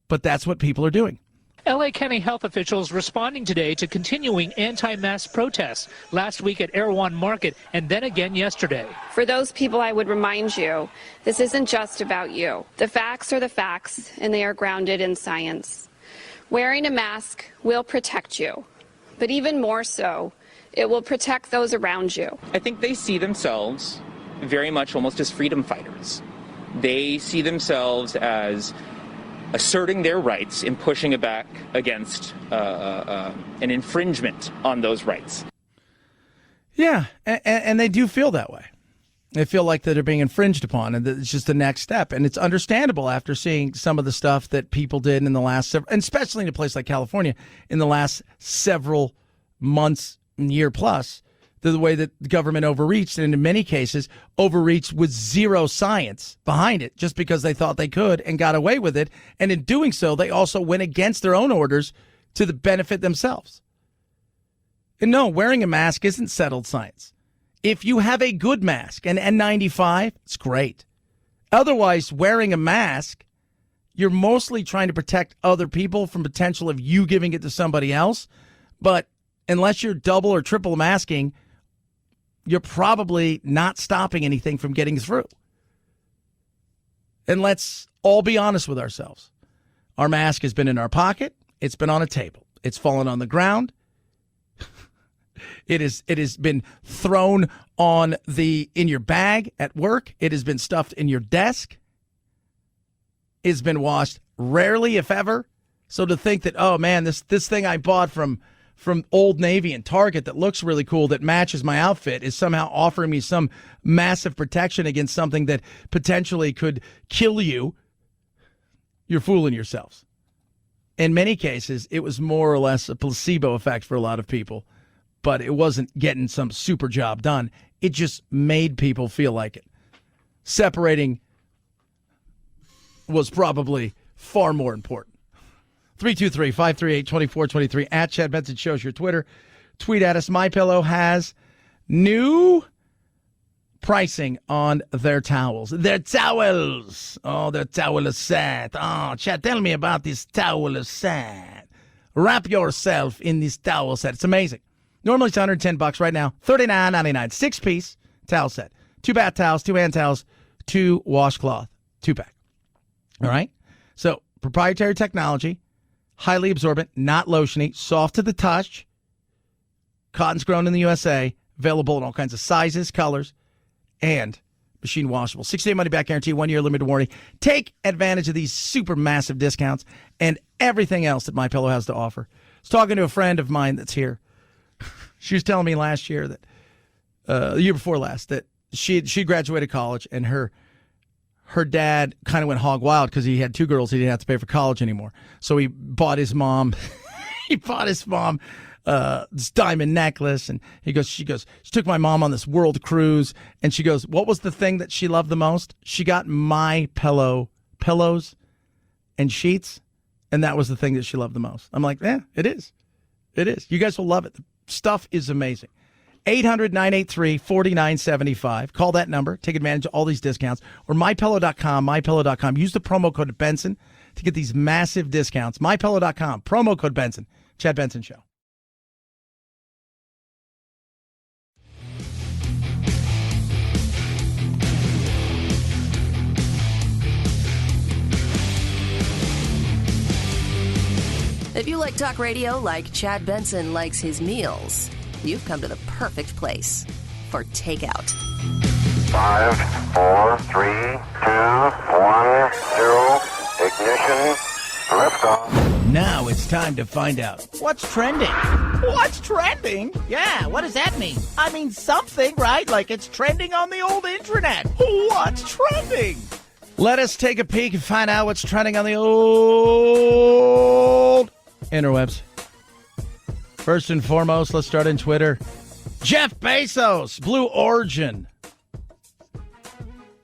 But that's what people are doing. LA County health officials responding today to continuing anti-mask protests last week at Erewhon Market and then again yesterday. For those people, I would remind you, this isn't just about you. The facts are the facts, and they are grounded in science. Wearing a mask will protect you, but even more so, it will protect those around you. I think they see themselves very much almost as freedom fighters. They see themselves as asserting their rights and pushing it back against an infringement on those rights. Yeah, and they do feel that way. They feel like that they're being infringed upon, and that it's just the next step. And it's understandable after seeing some of the stuff that people did in the last several, and especially in a place like California, in the last several months, year plus, the way that the government overreached, and in many cases overreached with zero science behind it, just because they thought they could and got away with it. And in doing so, they also went against their own orders to the benefit themselves. And no, wearing a mask isn't settled science. If you have a good mask, an N95, it's great. Otherwise, wearing a mask, you're mostly trying to protect other people from potential of you giving it to somebody else. But unless you're double or triple masking, you're probably not stopping anything from getting through. And let's all be honest with ourselves. Our mask has been in our pocket. It's been on a table. It's fallen on the ground. It has been thrown in your bag at work. It has been stuffed in your desk. It's been washed rarely, if ever. So to think that, oh man, this thing I bought from Old Navy and Target that looks really cool, that matches my outfit, is somehow offering me some massive protection against something that potentially could kill you, you're fooling yourselves. In many cases, it was more or less a placebo effect for a lot of people, but it wasn't getting some super job done. It just made people feel like it. Separating was probably far more important. 323-538-2423 at Chad Benson shows your Twitter. Tweet at us. MyPillow has new pricing on their towels. Their towels. Oh, their towel set. Oh, Chad, tell me about this towel set. Wrap yourself in this towel set. It's amazing. Normally it's $110 right now. $39.99. 6-piece towel set. 2 bath towels, 2 hand towels, 2 washcloth, 2-pack. All right? So, proprietary technology. Highly absorbent, not lotiony, soft to the touch. Cotton's grown in the USA, available in all kinds of sizes, colors, and Machine washable. 6-day money-back guarantee, 1-year limited warranty. Take advantage of these super massive discounts and everything else that MyPillow has to offer. I was talking to a friend of mine that's here. She was telling me last year that, the year before last, that she graduated college and her dad kind of went hog wild because he had 2 girls. He didn't have to pay for college anymore. So he bought his mom this diamond necklace, and she took my mom on this world cruise, and she goes, what was the thing that she loved the most? She got MyPillow pillows and sheets, and that was the thing that she loved the most. I'm like, it is. You guys will love it. The stuff is amazing. 800-983-4975. Call that number. Take advantage of all these discounts. Or MyPillow.com. Use the promo code Benson to get these massive discounts. MyPillow.com. Promo code Benson. Chad Benson Show. If you like talk radio like Chad Benson likes his meals, you've come to the perfect place for takeout. 5, 4, 3, 2, 1, 0, ignition, liftoff. Now it's time to find out what's trending. What's trending? Yeah, what does that mean? I mean something, right? Like it's trending on the old internet. What's trending? Let us take a peek and find out what's trending on the old interwebs. First and foremost, let's start in Twitter. Jeff Bezos, Blue Origin.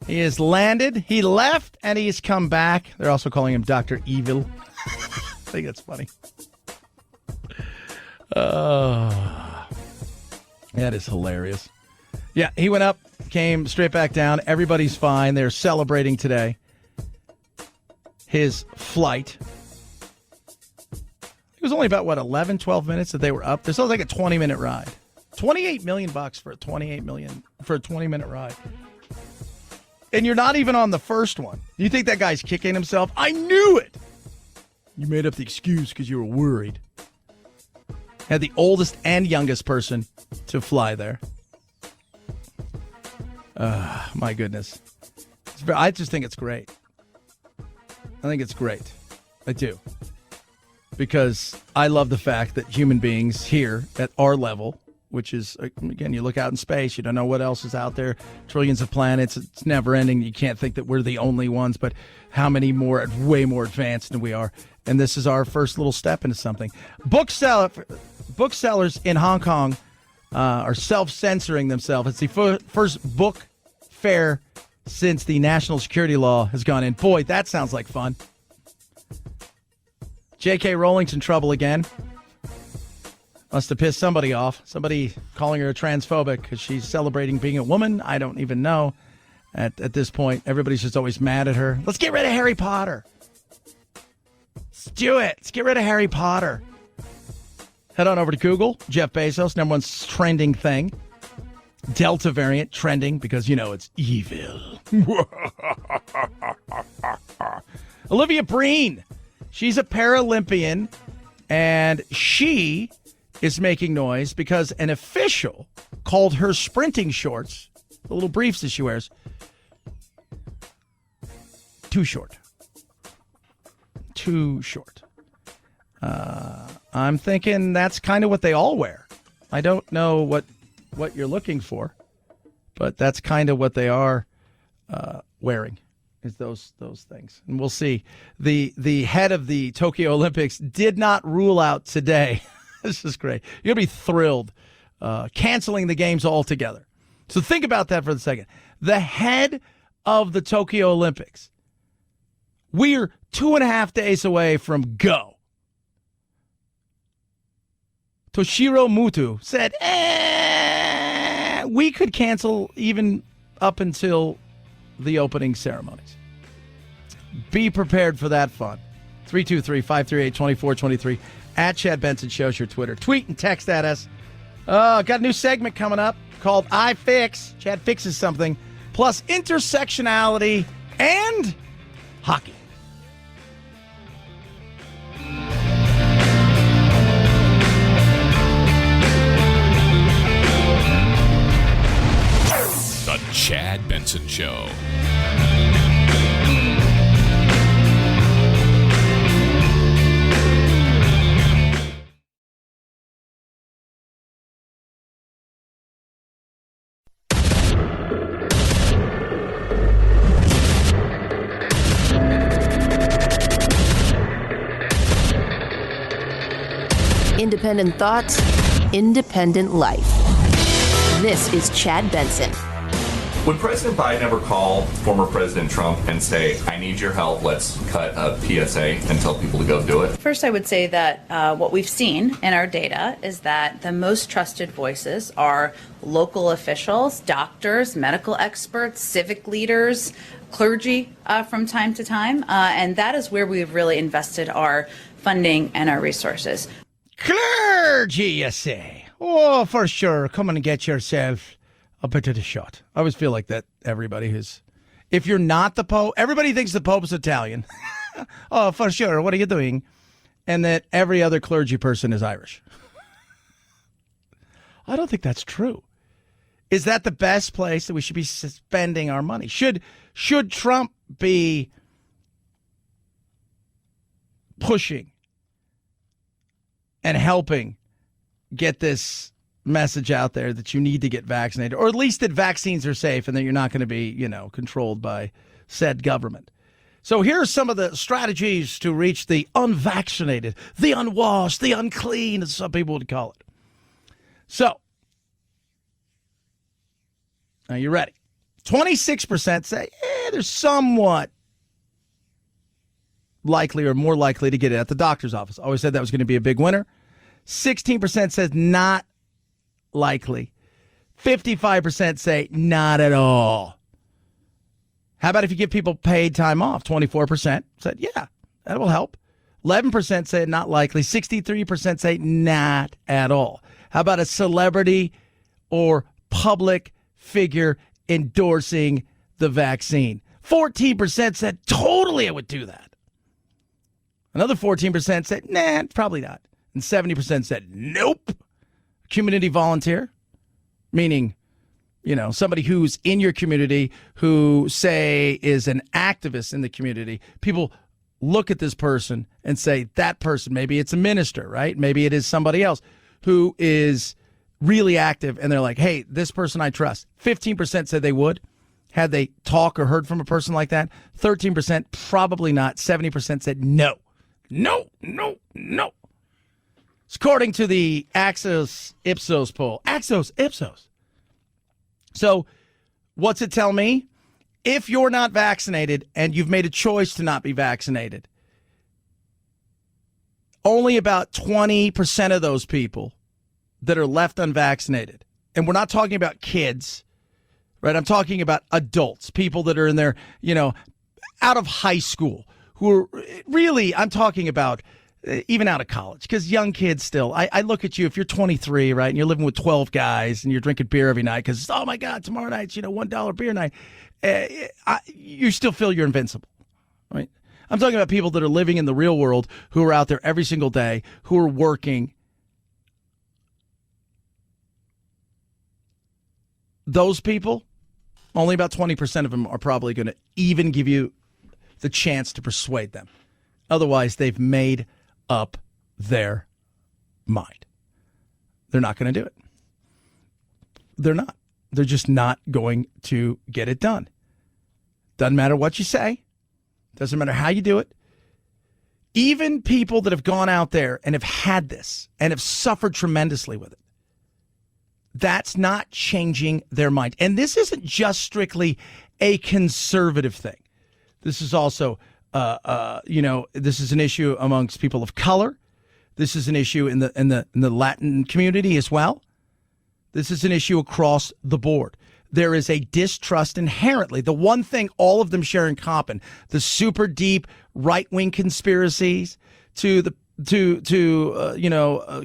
He has landed, he left, and he's come back. They're also calling him Dr. Evil. I think that's funny. That is hilarious. Yeah, he went up, came straight back down. Everybody's fine. They're celebrating today his flight. It was only about, 11, 12 minutes that they were up. This was like a 20-minute ride. $28 million for a 20-minute ride. And you're not even on the first one. You think that guy's kicking himself? I knew it. You made up the excuse because you were worried. Had the oldest and youngest person to fly there. My goodness. I just think it's great. I think it's great. I do. Because I love the fact that human beings here at our level, which is, again, you look out in space, you don't know what else is out there, trillions of planets, it's never ending. You can't think that we're the only ones, but how many more, way more advanced than we are. And this is our first little step into something. Booksellers in Hong Kong are self-censoring themselves. It's the first book fair since the national security law has gone in. Boy, that sounds like fun. J.K. Rowling's in trouble again. Must have pissed somebody off. Somebody calling her transphobic because she's celebrating being a woman. I don't even know. At this point, everybody's just always mad at her. Let's get rid of Harry Potter. Let's do it. Let's get rid of Harry Potter. Head on over to Google. Jeff Bezos, number one trending thing. Delta variant trending because, it's evil. Olivia Breen. She's a Paralympian, and she is making noise because an official called her sprinting shorts, the little briefs that she wears, too short. Too short. I'm thinking that's kind of what they all wear. I don't know what you're looking for, but that's kind of what they are wearing. Is those things. And we'll see. The head of the Tokyo Olympics did not rule out today. This is great. You're going to be thrilled. Canceling the games altogether. So think about that for a second. The head of the Tokyo Olympics. We're 2.5 days away from go. Toshiro Muto said, we could cancel even up until the opening ceremonies. Be prepared for that fun. 323-538-2423. At Chad Benson Show's your Twitter. Tweet and text at us. Got a new segment coming up called I Fix. Chad fixes something. Plus intersectionality and hockey. The Chad Benson Show. Independent thoughts, independent life. This is Chad Benson. Would President Biden ever call former President Trump and say, I need your help, let's cut a PSA and tell people to go do it? First, I would say that what we've seen in our data is that the most trusted voices are local officials, doctors, medical experts, civic leaders, clergy from time to time. And that is where we've really invested our funding and our resources. Clergy, you say? Oh, for sure. Come and get yourself a bit of the shot. I always feel like that everybody who's... If you're not the Pope, everybody thinks the Pope's Italian. Oh, for sure. What are you doing? And that every other clergy person is Irish. I don't think that's true. Is that the best place that we should be spending our money? Should Trump be pushing and helping get this message out there that you need to get vaccinated, or at least that vaccines are safe and that you're not going to be, controlled by said government? So here are some of the strategies to reach the unvaccinated, the unwashed, the unclean, as some people would call it. So, are you ready? 26% say they're somewhat likely or more likely to get it at the doctor's office. Always said that was going to be a big winner. 16% says not likely. 55% say not at all. How about if you give people paid time off? 24% said, yeah, that will help. 11% said not likely. 63% say not at all. How about a celebrity or public figure endorsing the vaccine? 14% said totally I would do that. Another 14% said, nah, probably not. And 70% said nope. Community volunteer, meaning, somebody who's in your community who, say, is an activist in the community. People look at this person and say, that person, maybe it's a minister, right? Maybe it is somebody else who is really active, and they're like, hey, this person I trust. 15% said they would. Had they talked or heard from a person like that? 13% probably not. 70% said no. No. According to the Ipsos poll. Ipsos. So what's it tell me? If you're not vaccinated and you've made a choice to not be vaccinated, only about 20% of those people that are left unvaccinated, and we're not talking about kids, right? I'm talking about adults, people that are in their, out of high school, who are really, I'm talking about even out of college, because young kids still, I look at you, if you're 23, right, and you're living with 12 guys and you're drinking beer every night because, oh my God, tomorrow night's, $1 beer night, you still feel you're invincible, right? I'm talking about people that are living in the real world, who are out there every single day, who are working. Those people, only about 20% of them are probably going to even give you the chance to persuade them. Otherwise, they've made up their mind. They're not going to do it. They're not. They're just not going to get it done. Doesn't matter what you say. Doesn't matter how you do it. Even people that have gone out there and have had this and have suffered tremendously with it, that's not changing their mind. And this isn't just strictly a conservative thing. This is also this is an issue amongst people of color. This is an issue in the Latin community as well. This is an issue across the board. There is a distrust inherently. The one thing all of them share in common, the super deep right-wing conspiracies to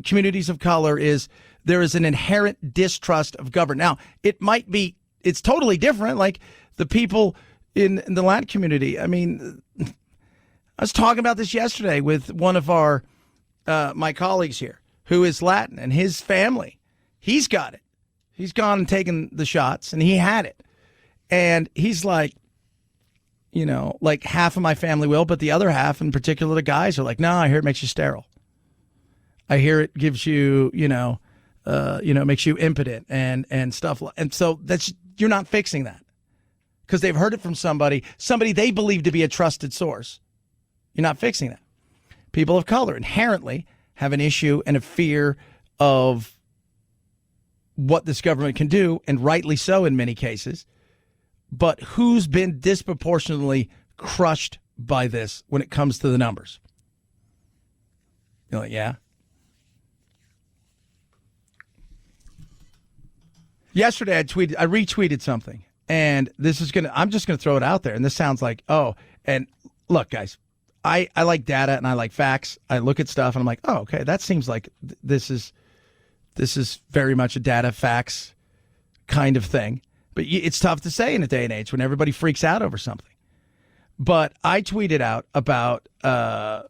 communities of color, is there is an inherent distrust of government. Now, it's totally different. Like the people in the Latin community. I mean, I was talking about this yesterday with one of my colleagues here who is Latin, and his family, he's got it. He's gone and taken the shots, and he had it. And he's like, like half of my family will, but the other half, in particular the guys, are like, no, I hear it makes you sterile. I hear it gives you, makes you impotent and stuff. And so you're not fixing that because they've heard it from somebody they believe to be a trusted source. You're not fixing that. People of color inherently have an issue and a fear of what this government can do, and rightly so in many cases. But who's been disproportionately crushed by this when it comes to the numbers? You're like, yeah. Yesterday I retweeted something, and I'm just gonna throw it out there, and this sounds like, and look, guys, I like data and I like facts. I look at stuff and I'm like, okay, that seems like this is very much a data facts kind of thing. But it's tough to say in a day and age when everybody freaks out over something. But I tweeted out about Dr.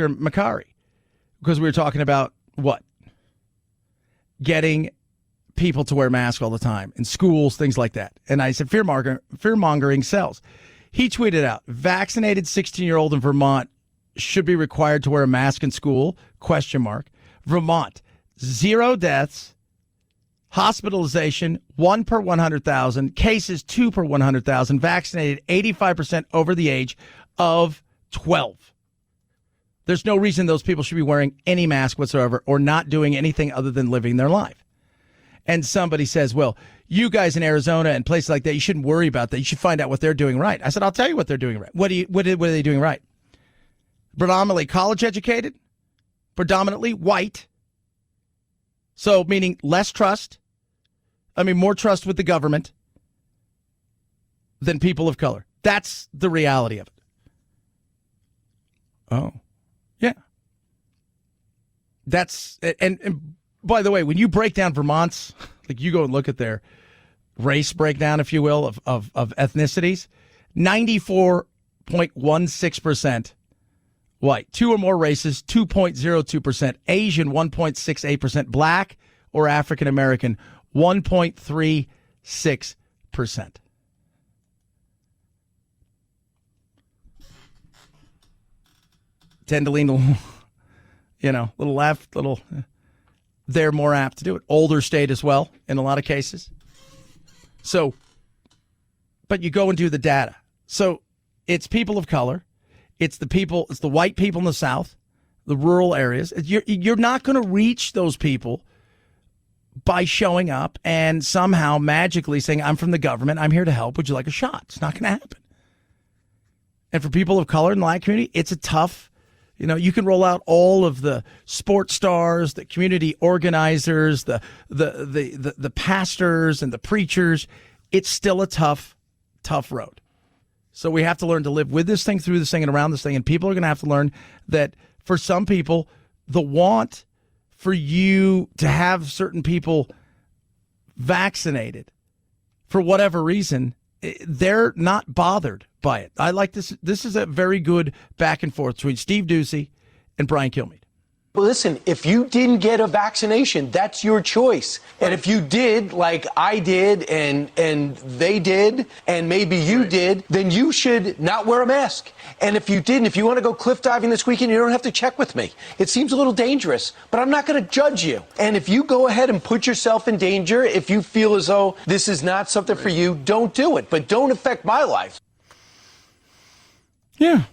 Makari, because we were talking about what? Getting people to wear masks all the time in schools, things like that. And I said, fear-mongering sells. He tweeted out, vaccinated 16-year-old in Vermont should be required to wear a mask in school, ? Vermont, 0 deaths, hospitalization, 1 per 100,000, cases 2 per 100,000, vaccinated 85% over the age of 12. There's no reason those people should be wearing any mask whatsoever or not doing anything other than living their life. And somebody says, well, you guys in Arizona and places like that, you shouldn't worry about that. You should find out what they're doing right. I said, I'll tell you what they're doing right. What are they doing right? Predominantly college educated, predominantly white. So meaning less trust. More trust with the government than people of color. That's the reality of it. Oh, yeah. That's, and by the way, when you break down Vermont's, like you go and look at their race breakdown, if you will, of ethnicities, 94.16% white, 2 or more races, 2.02%, Asian, 1.68%, black or African American, 1.36%. Tend to lean a little left, they're more apt to do it. Older state as well in a lot of cases. So, but you go and do the data. So it's people of color. It's the white people in the South, the rural areas. You're not going to reach those people by showing up and somehow magically saying, I'm from the government, I'm here to help, would you like a shot? It's not going to happen. And for people of color in the Black community, it's a tough, you can roll out all of the sports stars, the community organizers, the pastors and the preachers. It's still a tough road. So we have to learn to live with this thing, through this thing, and around this thing. And people are going to have to learn that for some people, the want for you to have certain people vaccinated for whatever reason, they're not bothered by it. I like this. This is a very good back and forth between Steve Ducey and Brian Kilmeade. Well, listen, if you didn't get a vaccination, that's your choice. And if you did, like I did, and they did, and maybe you did, then you should not wear a mask. And if you didn't, if you want to go cliff diving this weekend, you don't have to check with me. It seems a little dangerous, but I'm not going to judge you. And if you go ahead and put yourself in danger, if you feel as though this is not something for you, don't do it. But don't affect my life. Yeah.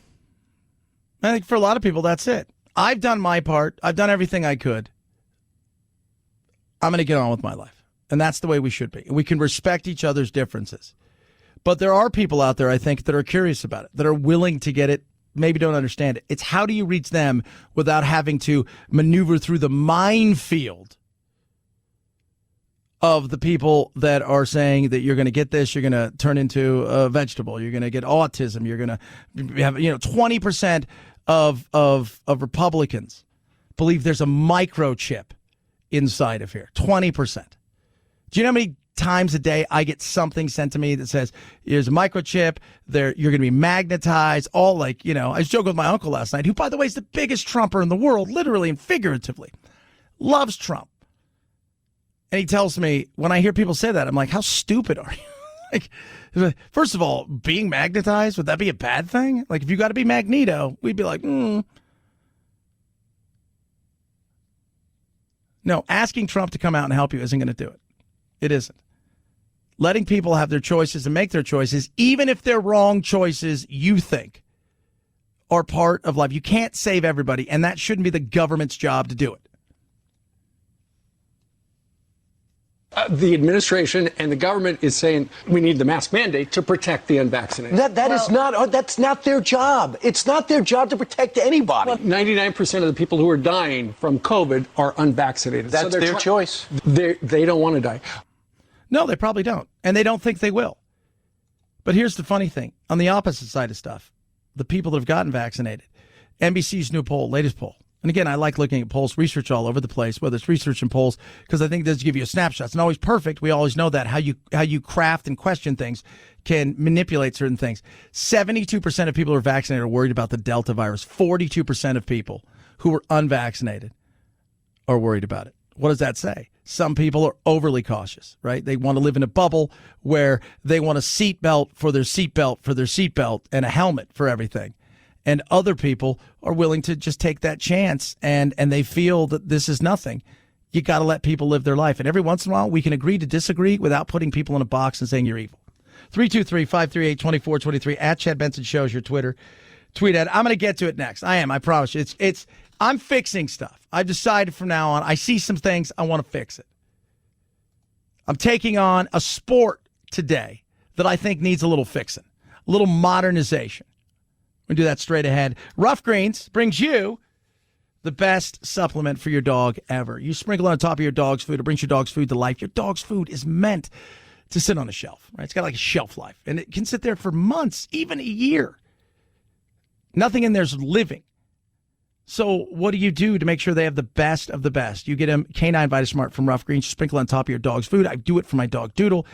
I think for a lot of people, that's it. I've done my part. I've done everything I could. I'm going to get on with my life. And that's the way we should be. We can respect each other's differences. But there are people out there, I think, that are curious about it, that are willing to get it, maybe don't understand it. It's how do you reach them without having to maneuver through the minefield of the people that are saying that you're going to get this, you're going to turn into a vegetable, you're going to get autism, you're going to have 20% of Republicans believe there's a microchip inside of here. 20%. Do you know how many times a day I get something sent to me that says, here's a microchip, you're going to be magnetized, all like, I was joking with my uncle last night, who, by the way, is the biggest Trumper in the world, literally and figuratively. Loves Trump. And he tells me, when I hear people say that, I'm like, how stupid are you? Like, first of all, being magnetized, would that be a bad thing? Like, if you got to be Magneto, we'd be like, No, asking Trump to come out and help you isn't going to do it. It isn't. Letting people have their choices and make their choices, even if they're wrong choices, you think, are part of life. You can't save everybody, and that shouldn't be the government's job to do it. The administration and the government is saying we need the mask mandate to protect the unvaccinated. That's not their job. It's not their job to protect anybody. 99% of the people who are dying from COVID are unvaccinated. That's their choice. They don't want to die. No, they probably don't, and they don't think they will. But here's the funny thing. On the opposite side of stuff, the people that have gotten vaccinated, NBC's new poll, latest poll, and again, I like looking at polls, research all over the place, whether it's research and polls, because I think it does give you a snapshot. It's not always perfect. We always know that. How you craft and question things can manipulate certain things. 72% of people who are vaccinated are worried about the Delta virus. 42% of people who are unvaccinated are worried about it. What does that say? Some people are overly cautious, right? They want to live in a bubble where they want a seatbelt for their seatbelt and a helmet for everything. And other people are willing to just take that chance, and they feel that this is nothing. You got to let people live their life. And every once in a while, we can agree to disagree without putting people in a box and saying you're evil. 323-538-2423 at Chad Benson Show is your Twitter. Tweet at. I'm going to get to it next. I promise you. I'm fixing stuff. I've decided from now on, I see some things, I want to fix it. I'm taking on a sport today that I think needs a little fixing, a little modernization. We'll do that straight ahead. Rough Greens brings you the best supplement for your dog ever. You sprinkle it on top of your dog's food. It brings your dog's food to life. Your dog's food is meant to sit on a shelf, right? It's got like a shelf life, and it can sit there for months, even a year. Nothing in there's living. So what do you do to make sure they have the best of the best? You get him Canine Vitasmart from Rough Greens. You sprinkle on top of your dog's food. I do it for my dog Doodle.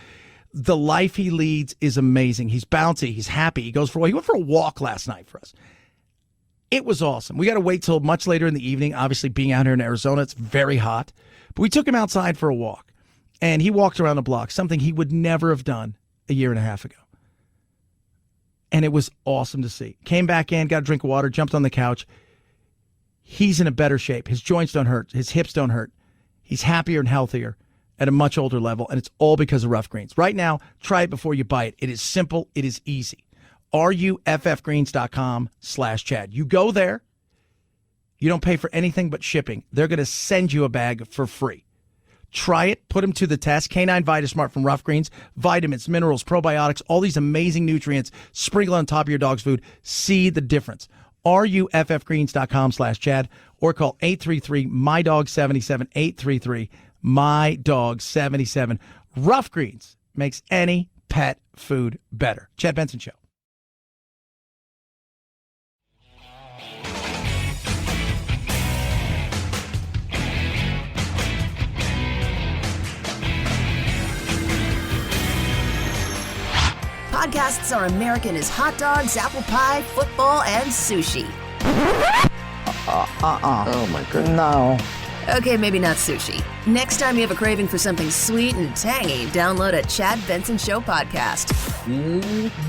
The life he leads is amazing. He's bouncy. He's happy. He goes for a walk. He went for a walk last night for us. It was awesome. We got to wait till much later in the evening. Obviously, being out here in Arizona, it's very hot. But we took him outside for a walk, and he walked around the block, something he would never have done a year and a half ago. And it was awesome to see. Came back in, got a drink of water, jumped on the couch. He's in a better shape. His joints don't hurt. His hips don't hurt. He's happier and healthier at a much older level, and it's all because of Rough Greens. Right now, try it before you buy it. It is simple. It is easy. RUFFgreens.com/Chad. You go there. You don't pay for anything but shipping. They're going to send you a bag for free. Try it. Put them to the test. Canine Vitasmart from Rough Greens. Vitamins, minerals, probiotics, all these amazing nutrients. Sprinkle on top of your dog's food. See the difference. RUFFgreens.com/Chad or call 833-MY-DOG-77, 833-MY-DOG-77. Rough Greens makes any pet food better. Chad Benson Show. Podcasts are American as hot dogs, apple pie, football, and sushi. Oh my goodness. No. Okay, maybe not sushi. Next time you have a craving for something sweet and tangy, download a Chad Benson Show podcast.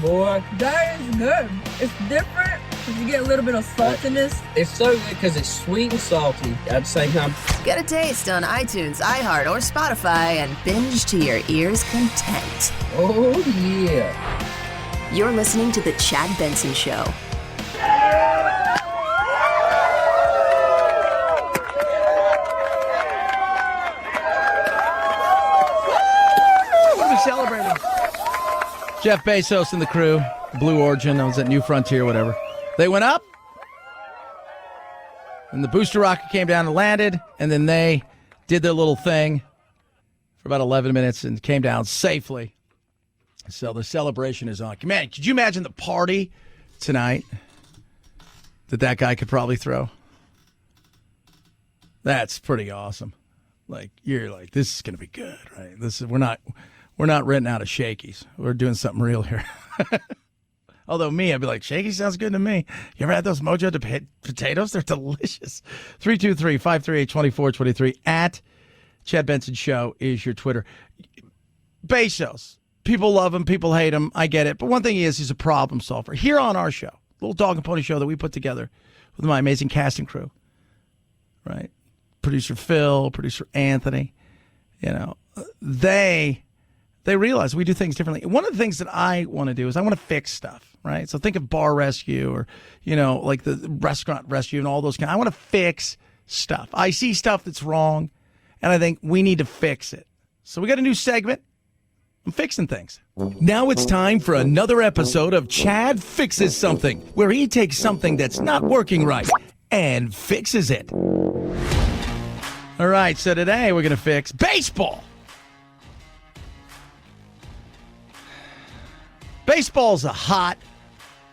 Boy, that is good. It's different because you get a little bit of saltiness. It's so good because it's sweet and salty at the same time. Get a taste on iTunes, iHeart, or Spotify and binge to your ear's content. Oh, yeah. You're listening to The Chad Benson Show. What are we celebrating? Jeff Bezos and the crew, Blue Origin, that was at New Frontier, whatever. They went up, and the booster rocket came down and landed, and then they did their little thing for about 11 minutes and came down safely. So the celebration is on. Man, could you imagine the party tonight that guy could probably throw? That's pretty awesome. Like, you're like, this is going to be good, right? We're not renting out a Shakey's. We're doing something real here. Although I'd be like, Shaky sounds good to me. You ever had those Mojo potatoes? They're delicious. 323-538-2423 at Chad Benson Show is your Twitter. Bezos. People love him. People hate him. I get it. But one thing he's a problem solver. Here on our show, little dog and pony show that we put together with my amazing cast and crew, right? Producer Phil, producer Anthony, they They realize we do things differently. One of the things that I want to do is I want to fix stuff, right? So think of bar rescue or, like the restaurant rescue and all those kind. I want to fix stuff. I see stuff that's wrong, and I think we need to fix it. So we got a new segment. I'm fixing things. Now it's time for another episode of Chad Fixes Something, where he takes something that's not working right and fixes it. All right, so today we're going to fix baseball. Baseball's a hot,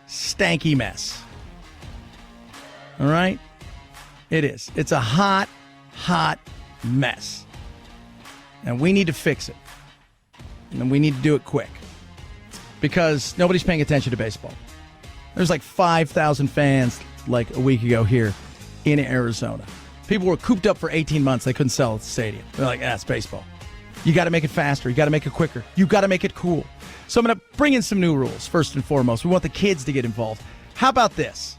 stanky mess. All right? It is. It's a hot, hot mess. And we need to fix it. And we need to do it quick. Because nobody's paying attention to baseball. There's like 5,000 fans like a week ago here in Arizona. People were cooped up for 18 months. They couldn't sell at the stadium. They're like, it's baseball. You got to make it faster. You got to make it quicker. You got to make it cool. So I'm going to bring in some new rules, first and foremost. We want the kids to get involved. How about this?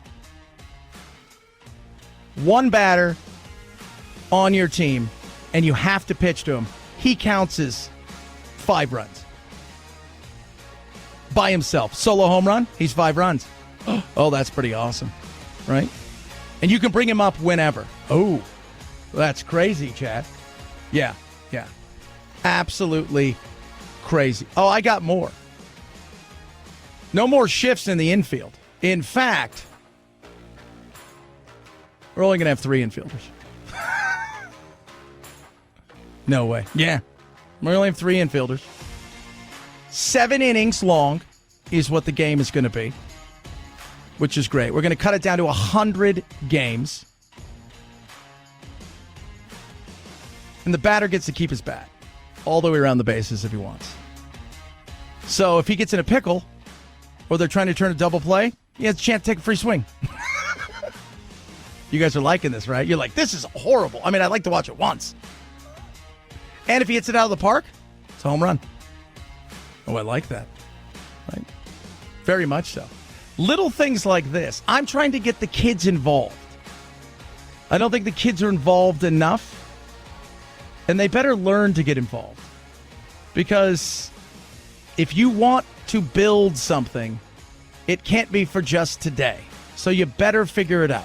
One batter on your team, and you have to pitch to him. He counts as 5 runs. By himself. Solo home run, he's 5 runs. Oh, that's pretty awesome, right? And you can bring him up whenever. Oh, that's crazy, Chad. Yeah. Absolutely crazy. Oh, I got more. No more shifts in the infield. In fact, we're only going to have 3 infielders. No way. Yeah. We only have 3 infielders. 7 innings long is what the game is going to be, which is great. We're going to cut it down to 100 games. And the batter gets to keep his bat all the way around the bases if he wants. So if he gets in a pickle, or they're trying to turn a double play, he has a chance to take a free swing. You guys are liking this, right? You're like, this is horrible. I mean, I'd like to watch it once. And if he hits it out of the park, it's a home run. Oh, I like that. Right? Very much so. Little things like this. I'm trying to get the kids involved. I don't think the kids are involved enough. And they better learn to get involved. Because if you want to build something, it can't be for just today. So you better figure it out.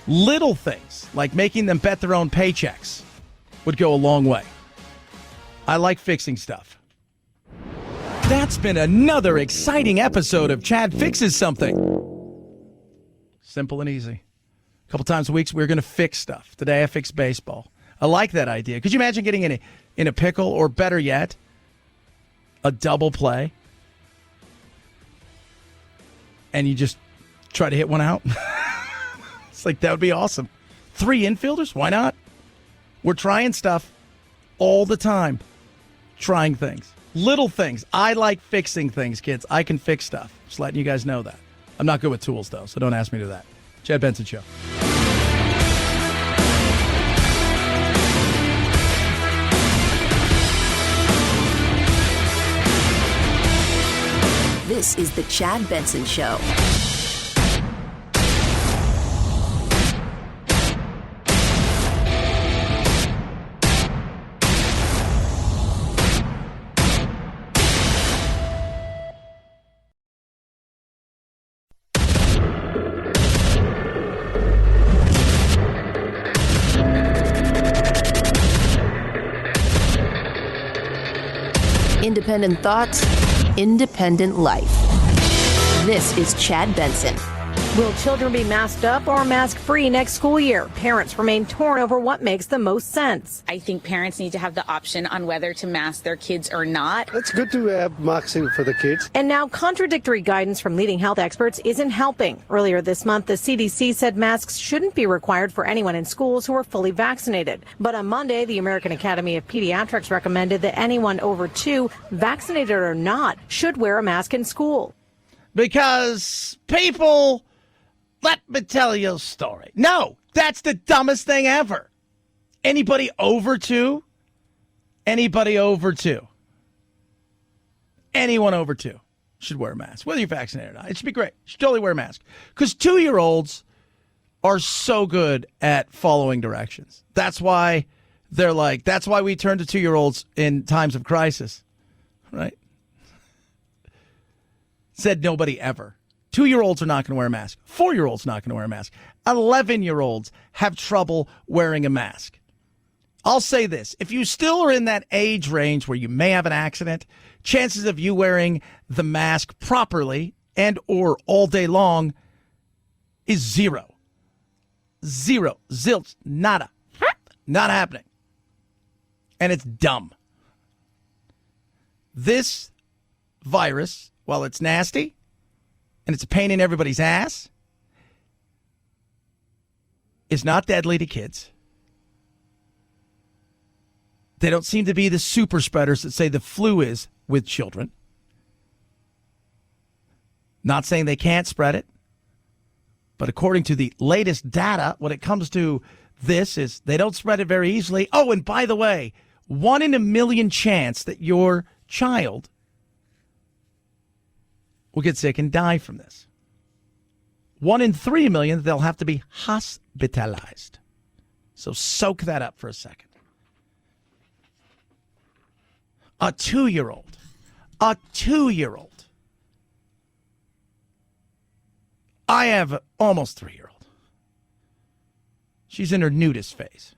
Little things, like making them bet their own paychecks, would go a long way. I like fixing stuff. That's been another exciting episode of Chad Fixes Something. Simple and easy. A couple times a week, we're going to fix stuff. Today, I fixed baseball. I like that idea. Could you imagine getting in a pickle, or better yet, a double play, and you just try to hit one out? It's like, that would be awesome. 3 infielders? Why not? We're trying stuff all the time. Trying things. Little things. I like fixing things, kids. I can fix stuff. Just letting you guys know that. I'm not good with tools, though, so don't ask me to do that. Chad Benson Show. This is the Chad Benson Show. Independent thoughts, independent life. This is Chad Benson. Will children be masked up or mask-free next school year? Parents remain torn over what makes the most sense. I think parents need to have the option on whether to mask their kids or not. It's good to have masking for the kids. And now contradictory guidance from leading health experts isn't helping. Earlier this month, the CDC said masks shouldn't be required for anyone in schools who are fully vaccinated. But on Monday, the American Academy of Pediatrics recommended that anyone over 2, vaccinated or not, should wear a mask in school. Because people... Let me tell you a story. No, that's the dumbest thing ever. Anybody over 2? Anybody over 2? Anyone over 2 should wear a mask, whether you're vaccinated or not. It should be great. You should totally wear a mask. Because 2-year-olds are so good at following directions. That's why They're like, that's why we turn to 2-year-olds in times of crisis, right? Said nobody ever. 2-year-olds are not going to wear a mask. 4-year-olds not going to wear a mask. 11-year-olds have trouble wearing a mask. I'll say this. If you still are in that age range where you may have an accident, chances of you wearing the mask properly and or all day long is 0. 0. Zilch. Nada. Not happening. And it's dumb. This virus, while it's nasty and it's a pain in everybody's ass, is not deadly to kids. They don't seem to be the super spreaders that say the flu is with children. Not saying they can't spread it, but according to the latest data, when it comes to this, is they don't spread it very easily. Oh, and by the way, 1 in a million chance that your child will get sick and die from this. 1 in 3 million that they'll have to be hospitalized. So soak that up for a second. A 2-year-old. A 2-year-old. I have an almost 3-year-old. She's in her nudist phase,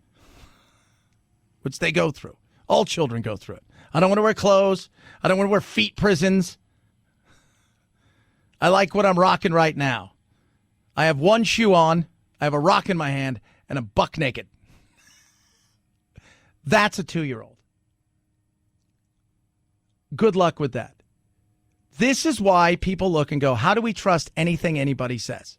which they go through. All children go through it. I don't want to wear clothes. I don't want to wear feet prisons. I like what I'm rocking right now. I have one shoe on, I have a rock in my hand, and I'm buck naked. That's a 2-year-old. Good luck with that. This is why people look and go, how do we trust anything anybody says?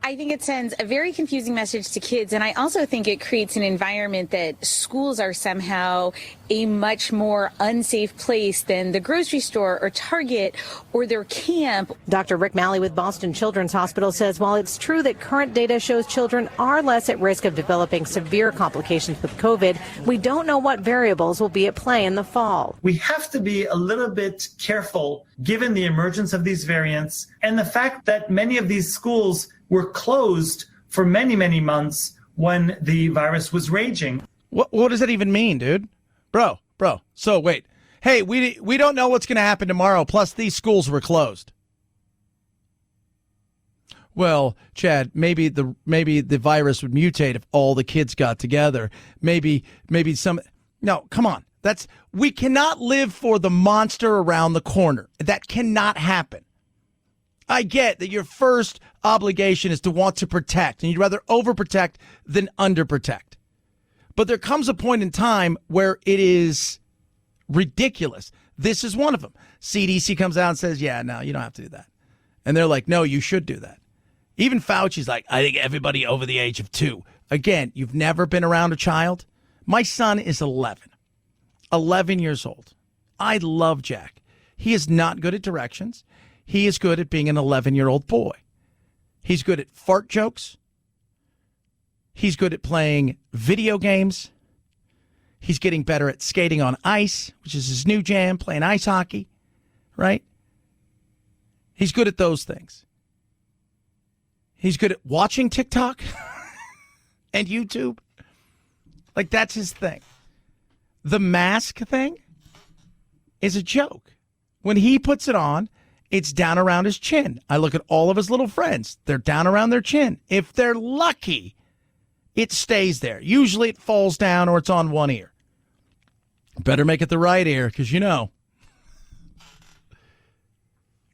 I think it sends a very confusing message to kids, and I also think it creates an environment that schools are somehow a much more unsafe place than the grocery store or Target or their camp. Dr. Rick Malley with Boston Children's Hospital says while it's true that current data shows children are less at risk of developing severe complications with COVID, we don't know what variables will be at play in the fall. We have to be a little bit careful given the emergence of these variants and the fact that many of these schools were closed for many, many months when the virus was raging. What does that even mean, dude? Bro. So wait. Hey, we don't know what's going to happen tomorrow. Plus, these schools were closed. Well, Chad, maybe the virus would mutate if all the kids got together. Maybe some. No, come on. We cannot live for the monster around the corner. That cannot happen. I get that your first obligation is to want to protect, and you'd rather overprotect than underprotect. But there comes a point in time where it is ridiculous. This is one of them. CDC comes out and says, yeah, no, you don't have to do that. And they're like, no, you should do that. Even Fauci's like, I think everybody over the age of 2. Again, you've never been around a child. My son is 11 years old. I love Jack. He is not good at directions. He is good at being an 11-year-old boy. He's good at fart jokes. He's good at playing video games. He's getting better at skating on ice, which is his new jam, playing ice hockey, right? He's good at those things. He's good at watching TikTok and YouTube. Like, that's his thing. The mask thing is a joke. When he puts it on, it's down around his chin. I look at all of his little friends. They're down around their chin. If they're lucky, it stays there. Usually it falls down or it's on one ear. Better make it the right ear because,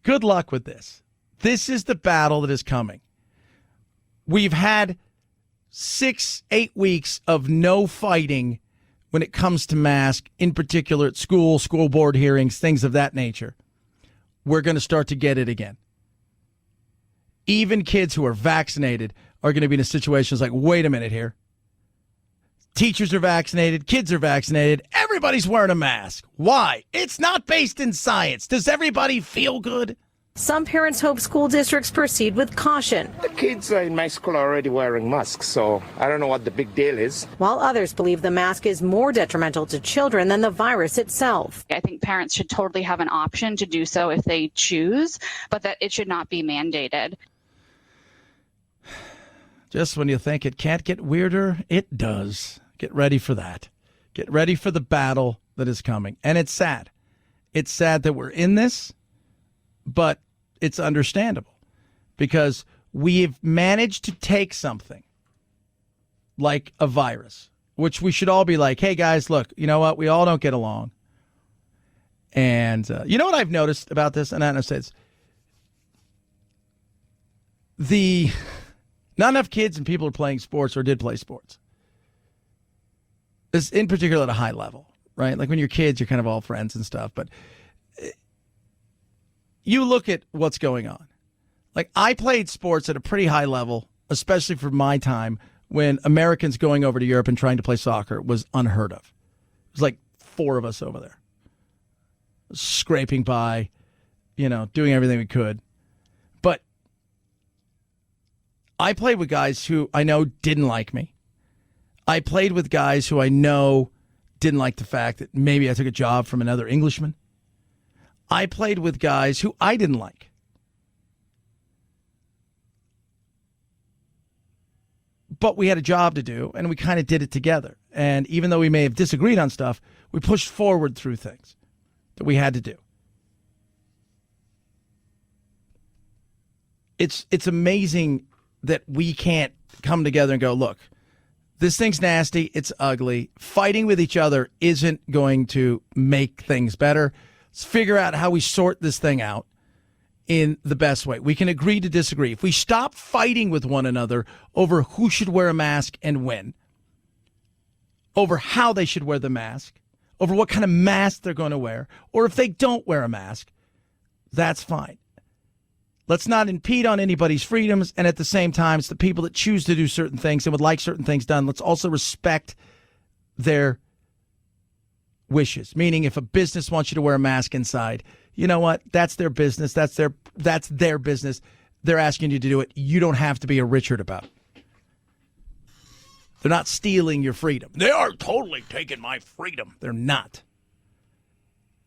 good luck with this. This is the battle that is coming. We've had 6-8 weeks of no fighting when it comes to mask, in particular at school board hearings, things of that nature. We're going to start to get it again. Even kids who are vaccinated are going to be in a situation that's like, wait a minute here. Teachers are vaccinated. Kids are vaccinated. Everybody's wearing a mask. Why? It's not based in science. Does everybody feel good? Some parents hope school districts proceed with caution. The kids in my school are already wearing masks, so I don't know what the big deal is. While others believe the mask is more detrimental to children than the virus itself. I think parents should totally have an option to do so if they choose, but that it should not be mandated. Just when you think it can't get weirder, it does. Get ready for that. Get ready for the battle that is coming. And it's sad. It's sad that we're in this, but it's understandable because we've managed to take something like a virus, which we should all be like, hey, guys, look, you know what? We all don't get along. And you know what I've noticed about this? And I know it's not enough kids and people are playing sports or did play sports. This in particular at a high level, right? Like when you're kids, you're kind of all friends and stuff. But you look at what's going on. Like I played sports at a pretty high level, especially for my time when Americans going over to Europe and trying to play soccer was unheard of. It was like 4 of us over there, scraping by, doing everything we could. But I played with guys who I know didn't like me. I played with guys who I know didn't like the fact that maybe I took a job from another Englishman. I played with guys who I didn't like. But we had a job to do, and we kind of did it together. And even though we may have disagreed on stuff, we pushed forward through things that we had to do. It's amazing that we can't come together and go, look, this thing's nasty. It's ugly. Fighting with each other isn't going to make things better. Let's figure out how we sort this thing out in the best way. We can agree to disagree. If we stop fighting with one another over who should wear a mask and when, over how they should wear the mask, over what kind of mask they're going to wear, or if they don't wear a mask, that's fine. Let's not impede on anybody's freedoms, and at the same time, it's the people that choose to do certain things and would like certain things done. Let's also respect their wishes. Meaning, if a business wants you to wear a mask inside, you know what? That's their business. That's their business. They're asking you to do it. You don't have to be a Richard about it. They're not stealing your freedom. They are totally taking my freedom. They're not.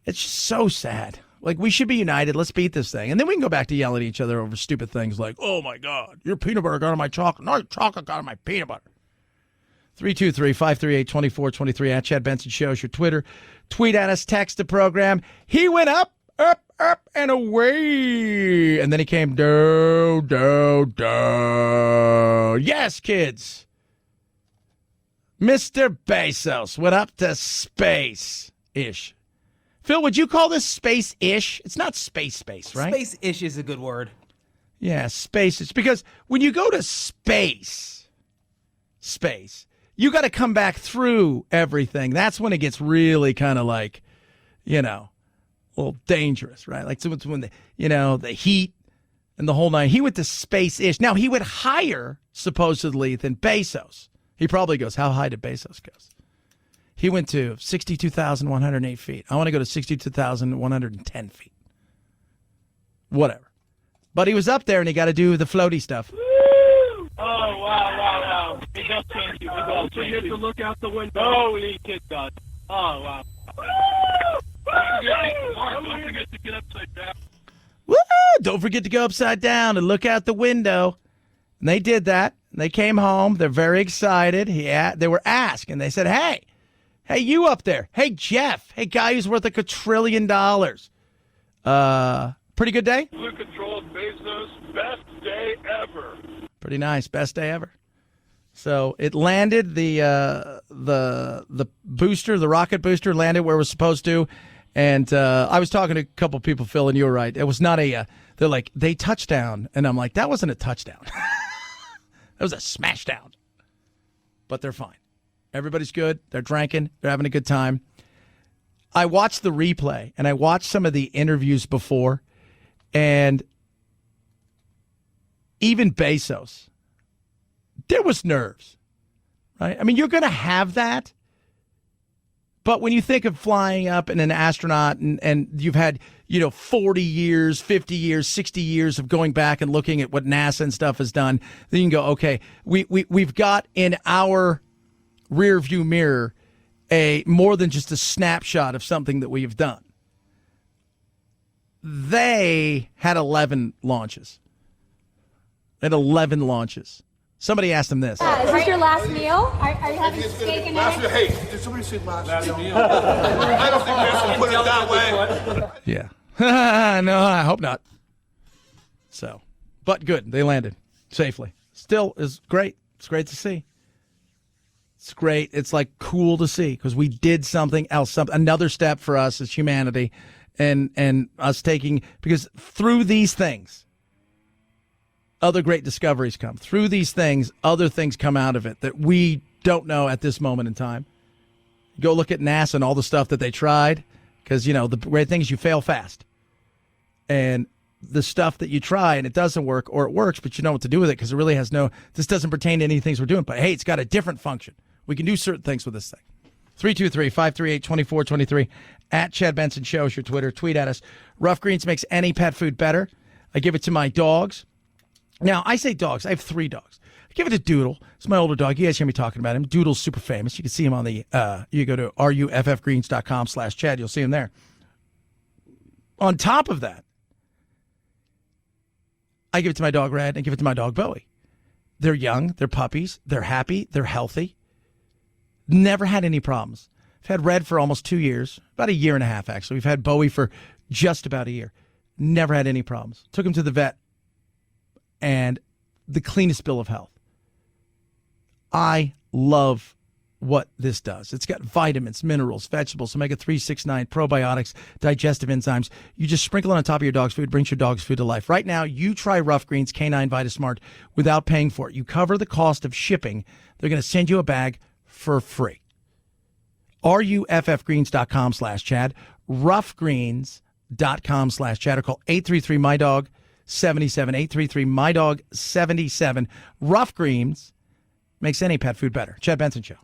It's just so sad. Like, we should be united. Let's beat this thing. And then we can go back to yelling at each other over stupid things like, oh, my God, your peanut butter got on my chocolate. No, your chocolate got on my peanut butter. 323-538-2423 at Chad Benson Show is your Twitter. Tweet at us, text the program. He went up, and away. And then he came down. Yes, kids. Mr. Bezos went up to space-ish. Phil, would you call this space-ish? It's not space, right? Space-ish is a good word. Yeah, space. It's because when you go to space, you got to come back through everything. That's when it gets really kind of like, a little dangerous, right? Like when the heat and the whole nine. He went to space-ish. Now, he went higher, supposedly, than Bezos. He probably goes, how high did Bezos go? He went to 62,108 feet. I want to go to 62,110 feet. Whatever. But he was up there, and he got to do the floaty stuff. Oh, wow. It does change you. So you have to look out the window. Holy kid does. Oh, wow. Don't forget to get upside down. Woo! Don't forget to go upside down and look out the window. And they did that. They came home. They're very excited. They were asked, and they said, hey, you up there. Hey, Jeff. Hey, guy who's worth $1 quadrillion. Pretty good day? Blue controlled Bezos, best day ever. Pretty nice. Best day ever. So it landed, the booster, the rocket booster landed where it was supposed to. And I was talking to a couple people, Phil, and you were right. It was not they're like, they touchdown. And I'm like, that wasn't a touchdown. That was a smash down. But they're fine. Everybody's good. They're drinking. They're having a good time. I watched the replay, and I watched some of the interviews before, and even Bezos, there was nerves, right? I mean, you're going to have that. But when you think of flying up in an astronaut and you've had, 40 years, 50 years, 60 years of going back and looking at what NASA and stuff has done, then you can go, okay, we've got in our rear view mirror a more than just a snapshot of something that we've done. They had 11 launches. Somebody asked him this. Is this your last meal? Are you having steak and eggs? Hey, did somebody say last meal? I don't think we have to put it that way. Yeah. No, I hope not. So, but good. They landed safely. Still is great. It's great to see. It's great. It's like cool to see because we did something else, another step for us as humanity and us taking, because through these things, other great discoveries come. Through these things, other things come out of it that we don't know at this moment in time. Go look at NASA and all the stuff that they tried, because, you know, the great thing is you fail fast. And the stuff that you try and it doesn't work, or it works, but you know what to do with it because it really has this doesn't pertain to any things we're doing. But, hey, it's got a different function. We can do certain things with this thing. 323-538-2423. At Chad Benson Show is your Twitter. Tweet at us. Rough Greens makes any pet food better. I give it to my dogs. Now, I say dogs. I have 3 dogs. I give it to Doodle. It's my older dog. You guys hear me talking about him. Doodle's super famous. You can see him on the, you go to ruffgreens.com/Chad. You'll see him there. On top of that, I give it to my dog Red and give it to my dog Bowie. They're young. They're puppies. They're happy. They're healthy. Never had any problems. I've had Red for almost 2 years, about a year and a half, actually. We've had Bowie for just about a year. Never had any problems. Took him to the vet, and the cleanest bill of health. I love what this does. It's got vitamins, minerals, vegetables, omega-3, 6, 9, probiotics, digestive enzymes. You just sprinkle it on top of your dog's food, brings your dog's food to life. Right now, you try Rough Greens Canine VitaSmart without paying for it. You cover the cost of shipping. They're going to send you a bag for free. ruffgreens.com/Chad. Ruffgreens.com/Chad, or call 833-MY-DOG-77. 833-MY-DOG-77. Rough Greens makes any pet food better. Chad Benson Show.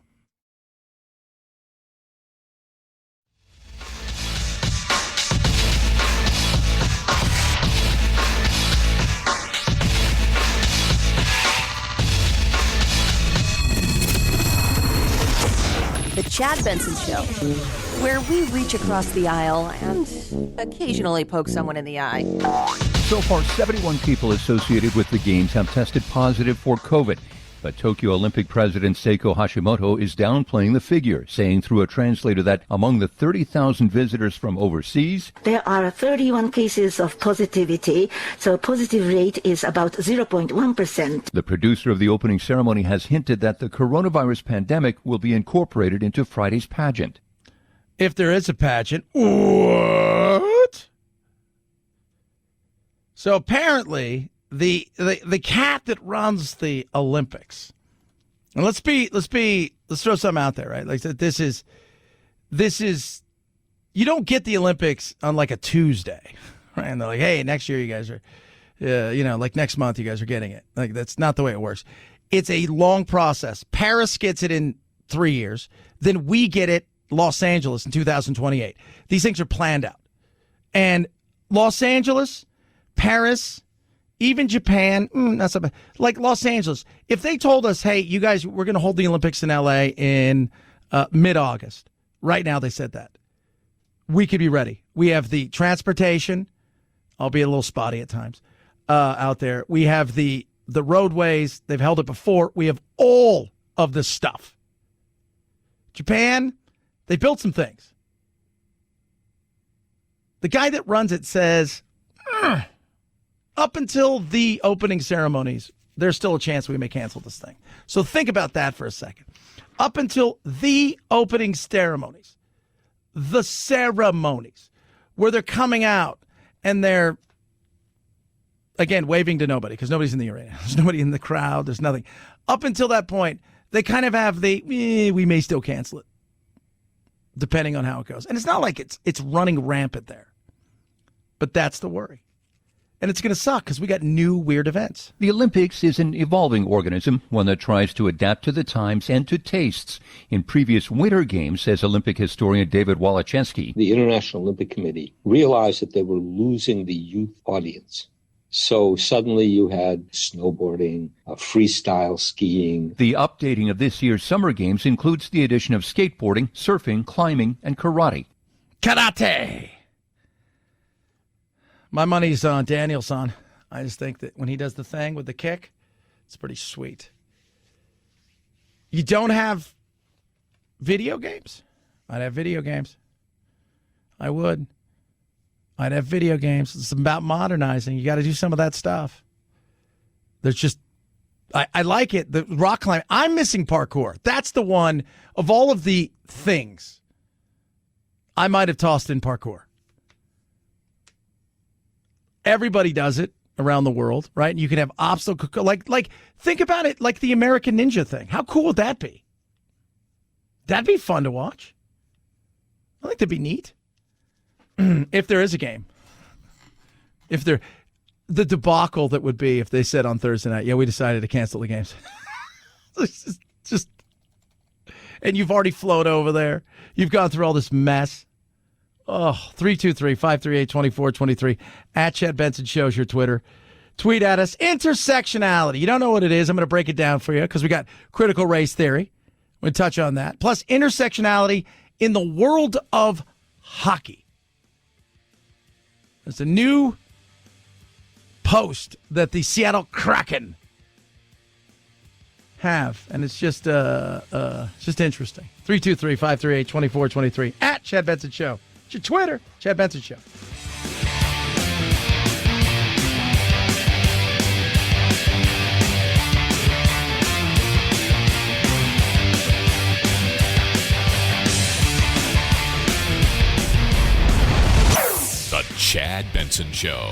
The Chad Benson Show, where we reach across the aisle and occasionally poke someone in the eye. So far, 71 people associated with the games have tested positive for COVID. But Tokyo Olympic President Seiko Hashimoto is downplaying the figure, saying through a translator that among the 30,000 visitors from overseas, there are 31 cases of positivity, so positive rate is about 0.1%. The producer of the opening ceremony has hinted that the coronavirus pandemic will be incorporated into Friday's pageant. If there is a pageant, what? So apparently, the cat that runs the Olympics, and let's throw something out there, right? Like this is you don't get the Olympics on like a Tuesday, right? And they're like, hey, next year you guys are, like next month you guys are getting it. Like that's not the way it works. It's a long process. Paris gets it in 3 years, then we get it Los Angeles in 2028. These things are planned out, and Los Angeles, Paris, even Japan, not so bad. Like Los Angeles, if they told us, hey, you guys, we're going to hold the Olympics in L.A. in mid-August. Right now they said that. We could be ready. We have the transportation, albeit a little spotty at times, out there. We have the roadways. They've held it before. We have all of the stuff. Japan, they built some things. The guy that runs it says, up until the opening ceremonies, there's still a chance we may cancel this thing. So think about that for a second. Up until the opening ceremonies, where they're coming out and they're, again, waving to nobody because nobody's in the arena. There's nobody in the crowd. There's nothing. Up until that point, they kind of have we may still cancel it, depending on how it goes. And it's not like it's running rampant there. But that's the worry. And it's going to suck because we got new weird events. The Olympics is an evolving organism, one that tries to adapt to the times and to tastes. In previous Winter Games, says Olympic historian David Walaczewski, the International Olympic Committee realized that they were losing the youth audience. So suddenly you had snowboarding, freestyle skiing. The updating of this year's Summer Games includes the addition of skateboarding, surfing, climbing, and karate. Karate! My money's on Danielson. I just think that when he does the thing with the kick, it's pretty sweet. You don't have video games? I'd have video games. I would. I'd have video games. It's about modernizing. You got to do some of that stuff. There's just, I like it. The rock climbing. I'm missing parkour. That's the one of all of the things. I might have tossed in parkour. Everybody does it around the world, right? And you can have obstacle, like think about it like the American Ninja thing. How cool would that be? That'd be fun to watch. I think that'd be neat. If there is a game. The debacle that would be if they said on Thursday night, yeah, we decided to cancel the games. just, and you've already flown over there. You've gone through all this mess. Oh, 323-538-2423. At Chad Benson Show's your Twitter. Tweet at us. Intersectionality. You don't know what it is. I'm going to break it down for you because we got critical race theory. We'll touch on that. Plus, intersectionality in the world of hockey. There's a new post that the Seattle Kraken have, and it's just interesting. 323-538-2423. At Chad Benson Show. It's your Twitter, Chad Benson Show. The Chad Benson Show.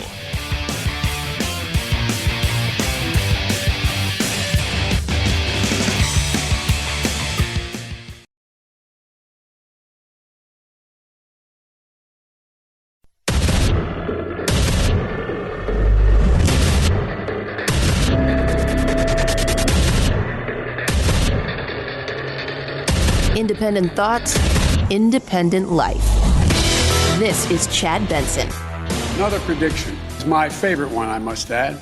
Independent thoughts, independent life. This is Chad Benson. Another prediction, it's my favorite one, I must add,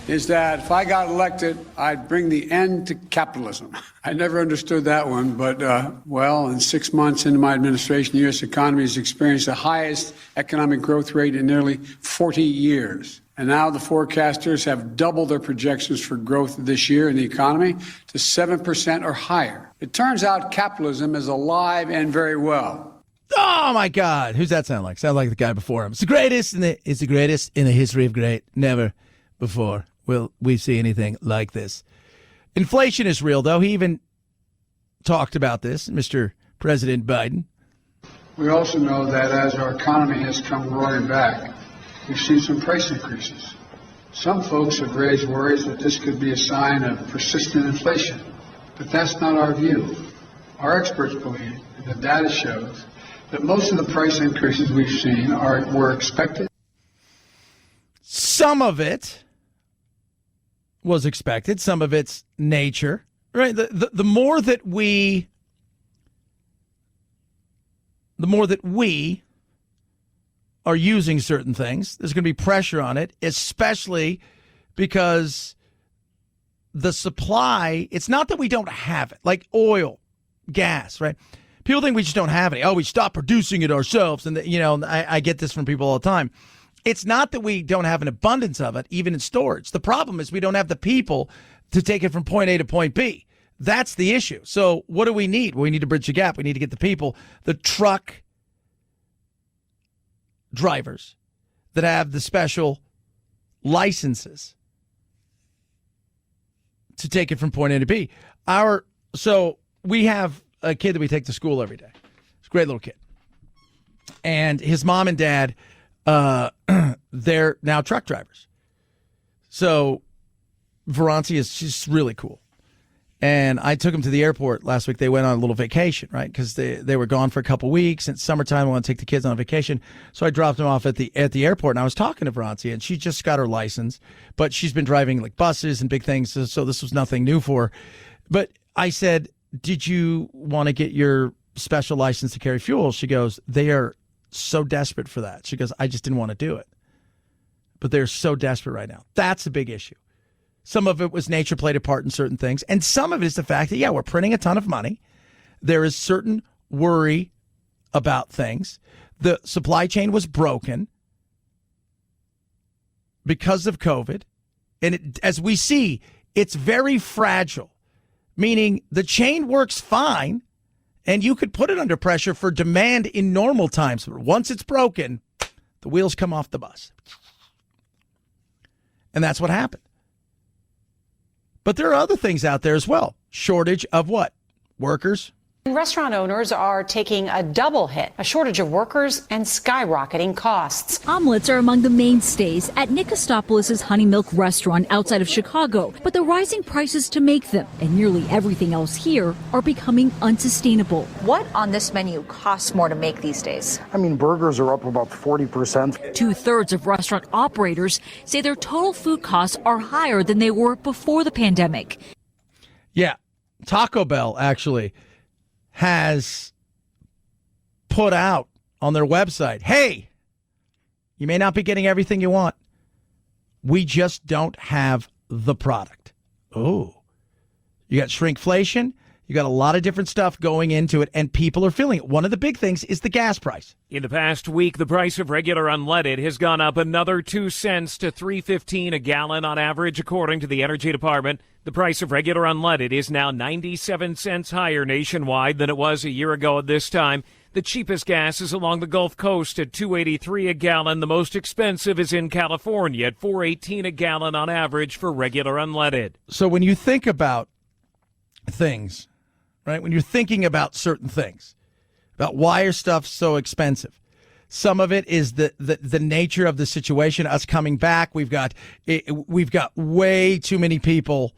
is that if I got elected, I'd bring the end to capitalism. I never understood that one, but, in 6 months into my administration, the U.S. economy has experienced the highest economic growth rate in nearly 40 years. And now the forecasters have doubled their projections for growth this year in the economy to 7% or higher. It turns out capitalism is alive and very well. Oh my God! Who's that sound like? Sound like the guy before him. It's the greatest in the history of great. Never before will we see anything like this. Inflation is real, though. He even talked about this, Mr. President Biden. We also know that as our economy has come roaring back, we've seen some price increases. Some folks have raised worries that this could be a sign of persistent inflation, but that's not our view. Our experts believe, and the data shows, that most of the price increases we've seen were expected. Some of it was expected. Some of it's nature, right? The more that we are using certain things, there's going to be pressure on it, especially because the supply, it's not that we don't have it, like oil, gas, right? People think we just don't have any. Oh, we stopped producing it ourselves. And, I get this from people all the time. It's not that we don't have an abundance of it, even in storage. The problem is we don't have the people to take it from point A to point B. That's the issue. So what do we need? Well, we need to bridge the gap. We need to get the people, the truck drivers that have the special licenses to take it from point A to B. So we have a kid that we take to school every day. He's a great little kid. And his mom and dad, they're now truck drivers. So Veronti she's really cool. And I took him to the airport last week. They went on a little vacation, right? Because they were gone for a couple weeks. It's summertime. I want to take the kids on a vacation. So I dropped them off at the airport. And I was talking to Veronti, and she just got her license. But she's been driving like buses and big things. So this was nothing new for her. But I said, did you want to get your special license to carry fuel? She goes, they are so desperate for that. She goes, I just didn't want to do it. But they're so desperate right now. That's a big issue. Some of it was nature played a part in certain things. And some of it is the fact that, we're printing a ton of money. There is certain worry about things. The supply chain was broken because of COVID. And as we see, it's very fragile. meaning the chain works fine and you could put it under pressure for demand in normal times. But once it's broken, the wheels come off the bus. And that's what happened. But there are other things out there as well. Shortage of what? Workers. Restaurant owners are taking a double hit, a shortage of workers and skyrocketing costs. Omelets are among the mainstays at Nick Kostopoulos' Honey Milk restaurant outside of Chicago, but the rising prices to make them and nearly everything else here are becoming unsustainable. What on this menu costs more to make these days? I mean, burgers are up about 40%. 2/3 of restaurant operators say their total food costs are higher than they were before the pandemic. Yeah, Taco Bell actually has put out on their website, hey, you may not be getting everything you want. We just don't have the product. Oh, you got shrinkflation. You got a lot of different stuff going into it, and people are feeling it. One of the big things is the gas price. In the past week, the price of regular unleaded has gone up another 2 cents to $3.15 a gallon on average, according to the Energy Department. The price of regular unleaded is now 97 cents higher nationwide than it was a year ago at this time. The cheapest gas is along the Gulf Coast at $2.83 a gallon. The most expensive is in California at $4.18 a gallon on average for regular unleaded. So when you think about things, right, when you're thinking about certain things, about why are stuff so expensive, some of it is the nature of the situation, us coming back. We've got way too many people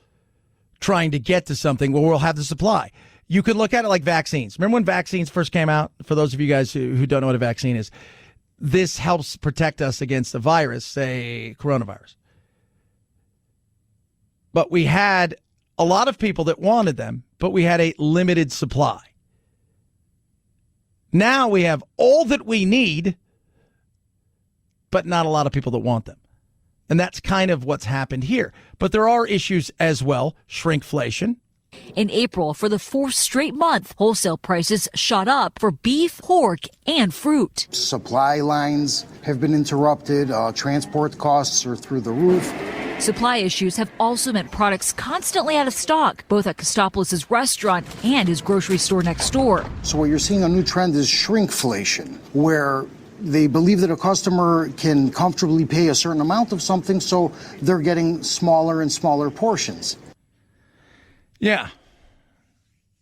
trying to get to something where we'll have the supply. You can look at it like vaccines. Remember when vaccines first came out? For those of you guys who don't know what a vaccine is, this helps protect us against a virus, say coronavirus. But we had a lot of people that wanted them, but we had a limited supply. Now we have all that we need, but not a lot of people that want them. And that's kind of what's happened here. But there are issues as well. Shrinkflation. In April, for the fourth straight month, wholesale prices shot up for beef, pork, and fruit. Supply lines have been interrupted. Transport costs are through the roof. Supply issues have also meant products constantly out of stock, both at Kostopoulos' restaurant and his grocery store next door. So what you're seeing, a new trend is shrinkflation, where they believe that a customer can comfortably pay a certain amount of something, so they're getting smaller and smaller portions. Yeah.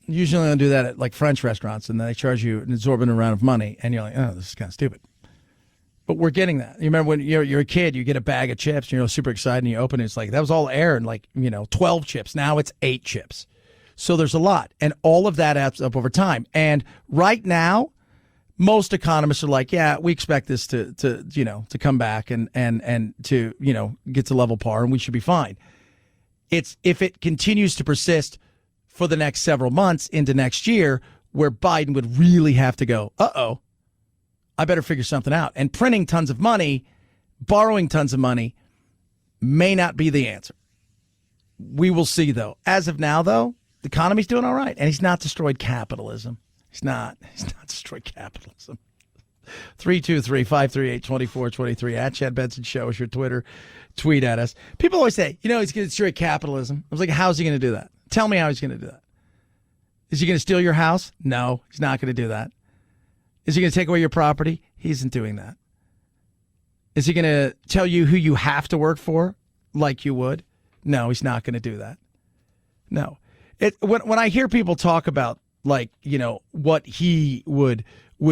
Usually they'll do that at like French restaurants, and then they charge you an exorbitant amount of money, and you're like, oh, this is kind of stupid. But we're getting that. You remember when you're a kid, you get a bag of chips, and you're super excited, and you open it, it's like, that was all air, and 12 chips. Now it's 8 chips. So there's a lot, and all of that adds up over time. And right now, most economists are like, yeah, we expect this to come back and to, get to level par, and we should be fine. It's if it continues to persist for the next several months into next year, where Biden would really have to go, uh-oh, I better figure something out. And printing tons of money, borrowing tons of money may not be the answer. We will see, though. As of now, though, the economy's doing all right, and he's not destroyed capitalism. He's not destroyed capitalism. 323-538-2423 at Chad Benson Show is your Twitter. Tweet at us. People always say, he's going to destroy capitalism. I was like, how's he going to do that? Tell me how he's going to do that. Is he going to steal your house? No, he's not going to do that. Is he going to take away your property? He isn't doing that. Is he going to tell you who you have to work for like you would? No, he's not going to do that. No. When I hear people talk about what he would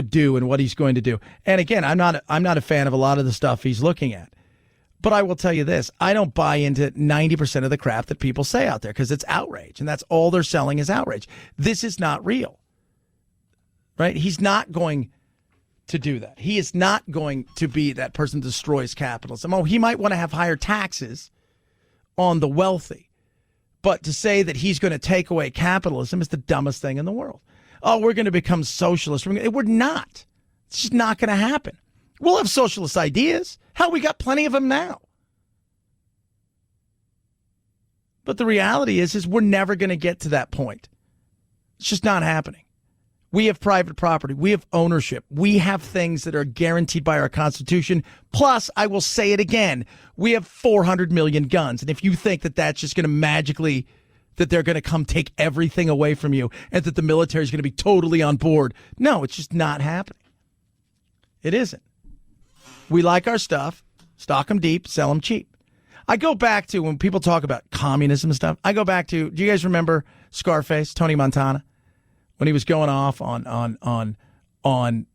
do and what he's going to do. And again, I'm not a fan of a lot of the stuff he's looking at. But I will tell you this, I don't buy into 90% of the crap that people say out there because it's outrage, and that's all they're selling is outrage. This is not real. Right? He's not going to do that. He is not going to be that person that destroys capitalism. Oh, he might want to have higher taxes on the wealthy. But to say that he's going to take away capitalism is the dumbest thing in the world. Oh, we're going to become socialist. We're not. It's just not going to happen. We'll have socialist ideas. Hell, we got plenty of them now. But the reality is we're never going to get to that point. It's just not happening. We have private property. We have ownership. We have things that are guaranteed by our Constitution. Plus, I will say it again, we have 400 million guns. And if you think that that's just going to magically, that they're going to come take everything away from you and that the military is going to be totally on board. No, it's just not happening. It isn't. We like our stuff, stock them deep, sell them cheap. I go back to when people talk about communism and stuff. I go back to, do you guys remember Scarface, Tony Montana, when he was going off on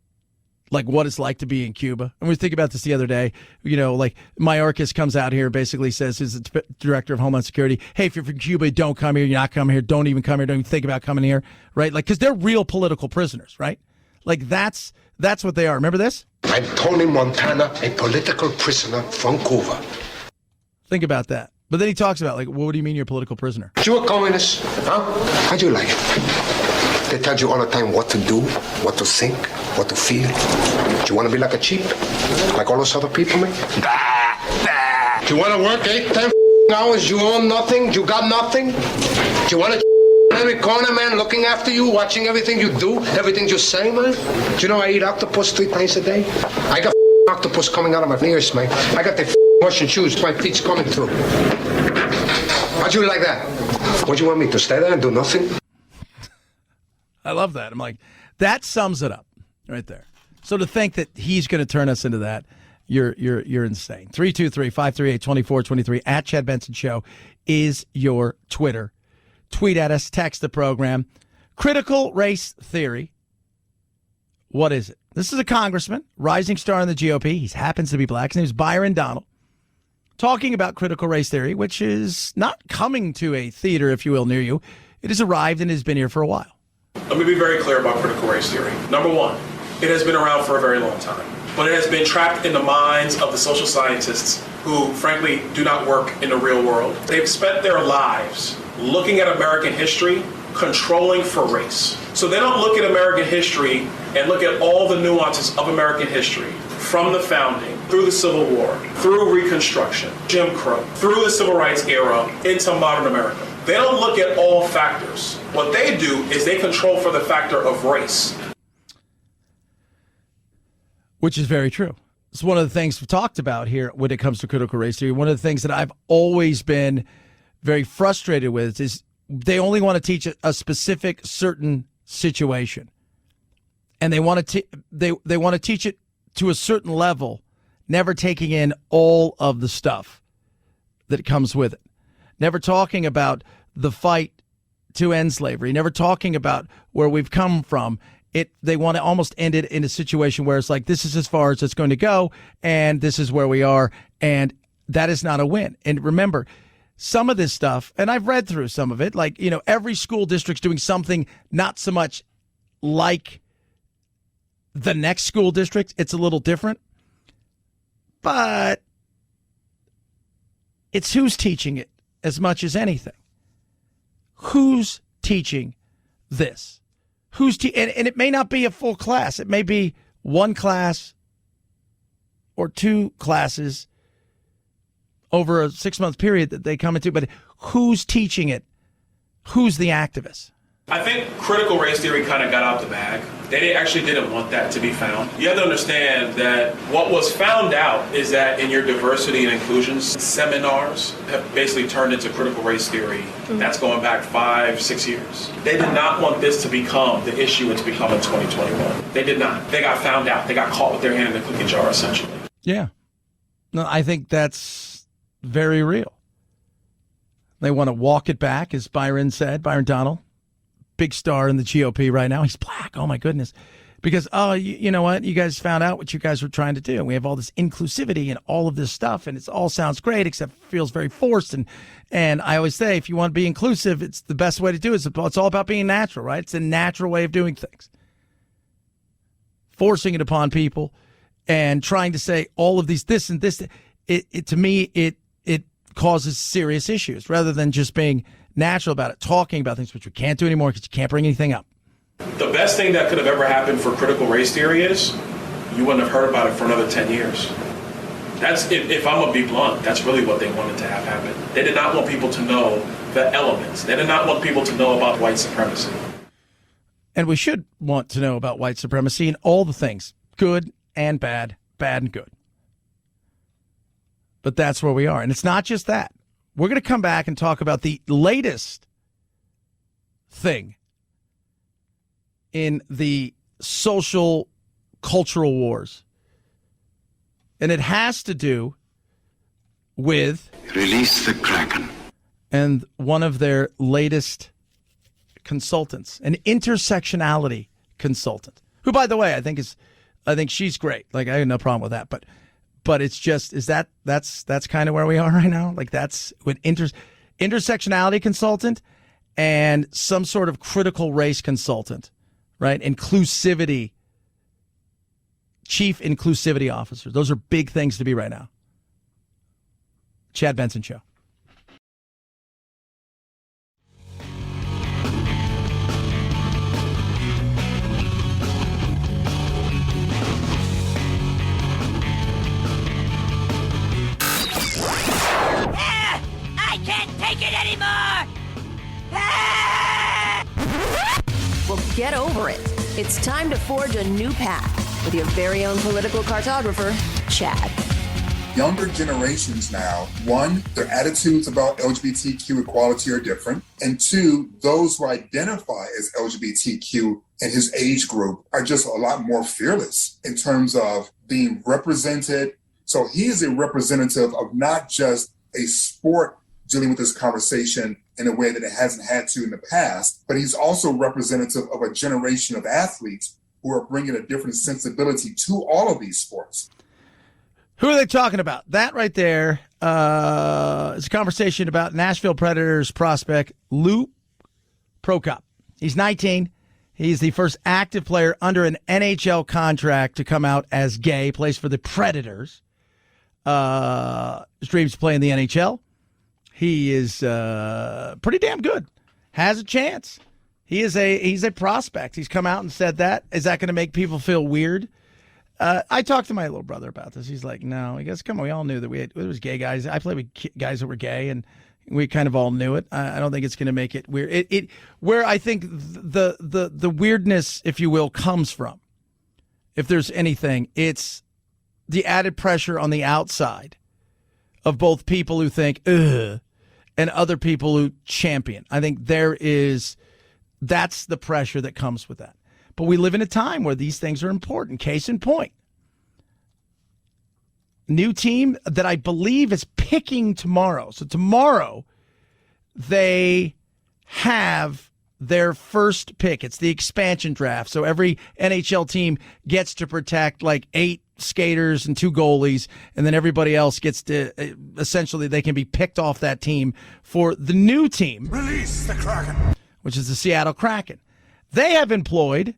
like what it's like to be in Cuba? And we were thinking about this the other day. You know, like Mayorkas comes out here and basically says, he's the director of Homeland Security, hey, if you're from Cuba, don't come here. You're not coming here. Don't even come here. Don't even think about coming here. Right? Like, because they're real political prisoners, right? Like, that's what they are. Remember this? I'm Tony Montana, a political prisoner from Cuba. Think about that. But then he talks about, like, what do you mean you're a political prisoner? You a communist, huh? How do you like it? They tell you all the time what to do, what to think, what to feel. Do you want to be like a cheap? Like all those other people, man? Do you want to work 8, 10 hours? You own nothing? You got nothing? Do you want to every corner, man, looking after you, watching everything you do, everything you say, man? Do you know I eat octopus 3 times a day? I got octopus coming out of my ears, man. I got the washing shoes, my feet's coming through. How'd you like that? What do you want me to stay there and do nothing? I love that. I'm like, that sums it up right there. So to think that he's going to turn us into that, you're insane. 323-538-2423 at Chad Benson Show is your Twitter. Tweet at us, text the program. Critical race theory. What is it? This is a congressman, rising star in the GOP. He happens to be black. His name is Byron Donald. Talking about critical race theory, which is not coming to a theater, if you will, near you. It has arrived and has been here for a while. Let me be very clear about critical race theory. Number one, it has been around for a very long time, but it has been trapped in the minds of the social scientists who, frankly, do not work in the real world. They've spent their lives looking at American history, controlling for race. So they don't look at American history and look at all the nuances of American history, from the founding, through the Civil War, through Reconstruction, Jim Crow, through the Civil Rights era, into modern America. They don't look at all factors. What they do is they control for the factor of race. Which is very true. It's one of the things we've talked about here when it comes to critical race theory. One of the things that I've always been very frustrated with is they only want to teach a specific certain situation. And they want to they want to teach it to a certain level, never taking in all of the stuff that comes with it. Never talking about the fight to end slavery, never talking about where we've come from. They want to almost end it in a situation where it's like, this is as far as it's going to go, and this is where we are, and that is not a win. And remember, some of this stuff, and I've read through some of it, like, you know, every school district's doing something not so much like the next school district. It's a little different, but it's who's teaching it as much as anything. Who's teaching this? And it may not be a full class. It may be one class or two classes over a 6-month period that they come into. But who's teaching it? Who's the activist? I think critical race theory kind of got out the bag. They actually didn't want that to be found. You have to understand that what was found out is that in your diversity and inclusion seminars have basically turned into critical race theory. That's going back 5-6 years. They did not want this to become the issue it's become in 2021. They did not. They got found out. They got caught with their hand in the cookie jar, essentially. Yeah. No, I think that's very real. They want to walk it back, as Byron said, Byron Donald. Big star in the GOP right now. He's black. Oh, my goodness. Because, you know what? You guys found out what you guys were trying to do. We have all this inclusivity and all of this stuff, and it all sounds great, except it feels very forced. And I always say, if you want to be inclusive, it's the best way to do it. It's all about being natural, right? It's a natural way of doing things. Forcing it upon people and trying to say all of these, this and this, to me, it causes serious issues rather than just being natural about it, talking about things, which we can't do anymore because you can't bring anything up. The best thing that could have ever happened for critical race theory is you wouldn't have heard about it for another 10 years. That's, if I'm going to be blunt, that's really what they wanted to have happen. They did not want people to know the elements. They did not want people to know about white supremacy. And we should want to know about white supremacy and all the things, good and bad, bad and good. But that's where we are. And it's not just that. We're going to come back and talk about the latest thing in the social cultural wars. And it has to do with Release the Kraken. And one of their latest consultants, an intersectionality consultant, who, by the way, I think she's great. Like, I have no problem with that. But it's just, that's kind of where we are right now. Like, that's with intersectionality consultant and some sort of critical race consultant, right? Inclusivity, chief inclusivity officer. Those are big things to be right now. Chad Benson Show. I can't take it anymore! Well, get over it. It's time to forge a new path with your very own political cartographer, Chad. Younger generations now, one, their attitudes about LGBTQ equality are different. And two, those who identify as LGBTQ in his age group are just a lot more fearless in terms of being represented. So he is a representative of not just a sport dealing with this conversation in a way that it hasn't had to in the past, but he's also representative of a generation of athletes who are bringing a different sensibility to all of these sports. Who are they talking about? That right there is a conversation about Nashville Predators prospect Lou Prokop. He's 19. He's the first active player under an NHL contract to come out as gay. Plays for the Predators. His dreams to play in the NHL. He is pretty damn good. Has a chance. He's a prospect. He's come out and said that. Is that going to make people feel weird? I talked to my little brother about this. He's like, no. He goes, come on, we all knew that it was gay guys. I played with guys that were gay, and we kind of all knew it. I don't think it's going to make it weird. Where I think the weirdness, if you will, comes from, if there's anything, it's the added pressure on the outside of both people who think, ugh, and other people who champion. I think that's the pressure that comes with that. But we live in a time where these things are important. Case in point. New team that I believe is picking tomorrow. So tomorrow they have their first pick. It's the expansion draft. So every NHL team gets to protect like 8 skaters and 2 goalies, and then everybody else gets to, essentially they can be picked off that team for the new team. Release the Kraken. Which is the Seattle Kraken. They have employed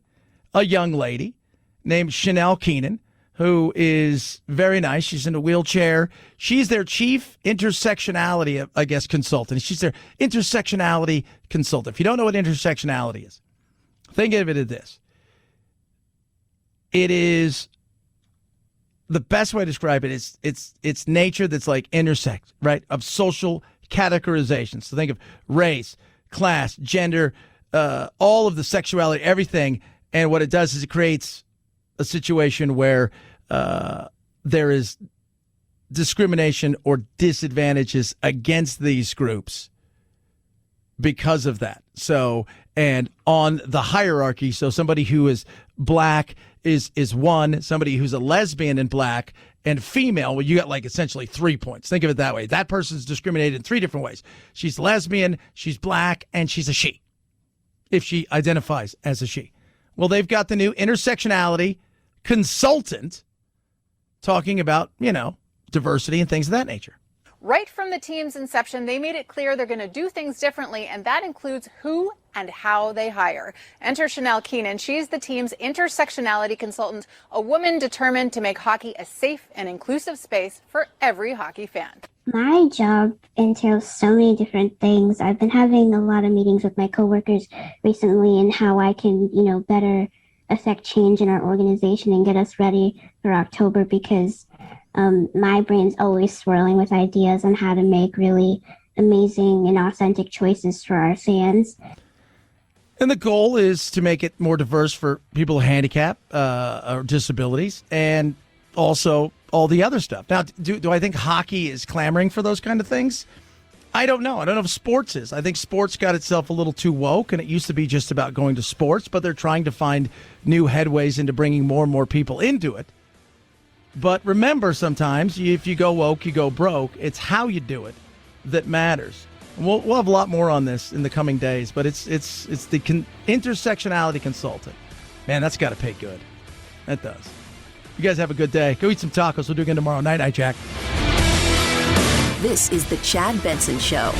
a young lady named Chanel Keenan, who is very nice. She's in a wheelchair. She's their chief intersectionality, I guess, consultant. She's their intersectionality consultant. If you don't know what intersectionality is, think of it as this. It is the best way to describe it is it's nature that's like intersect, right, of social categorizations. So think of race, class, gender, all of the sexuality, everything. And what it does is it creates a situation where there is discrimination or disadvantages against these groups because of that. So, and on the hierarchy, so somebody who is black is one, somebody who's a lesbian and black and female, well, you got like essentially 3 points. Think of it that way. That person's discriminated in 3 different ways. She's lesbian, she's black, and she's a she, if she identifies as a she. Well, they've got the new intersectionality consultant talking about, diversity and things of that nature. Right from the team's inception, they made it clear they're going to do things differently, and that includes who and how they hire. Enter Chanel Keenan. She's the team's intersectionality consultant, a woman determined to make hockey a safe and inclusive space for every hockey fan. My job entails so many different things. I've been having a lot of meetings with my coworkers recently and how I can, better affect change in our organization and get us ready for October, because my brain's always swirling with ideas on how to make really amazing and authentic choices for our fans. And the goal is to make it more diverse for people with handicap or disabilities, and also all the other stuff. Now, do I think hockey is clamoring for those kind of things? I don't know. I don't know if sports is. I think sports got itself a little too woke, and it used to be just about going to sports, but they're trying to find new headways into bringing more and more people into it. But remember, sometimes if you go woke, you go broke. It's how you do it that matters. And we'll have a lot more on this in the coming days, but it's the intersectionality consultant. Man, that's got to pay good. That does. You guys have a good day. Go eat some tacos. We'll do it again tomorrow. Night, Jack. This is the Chad Benson Show.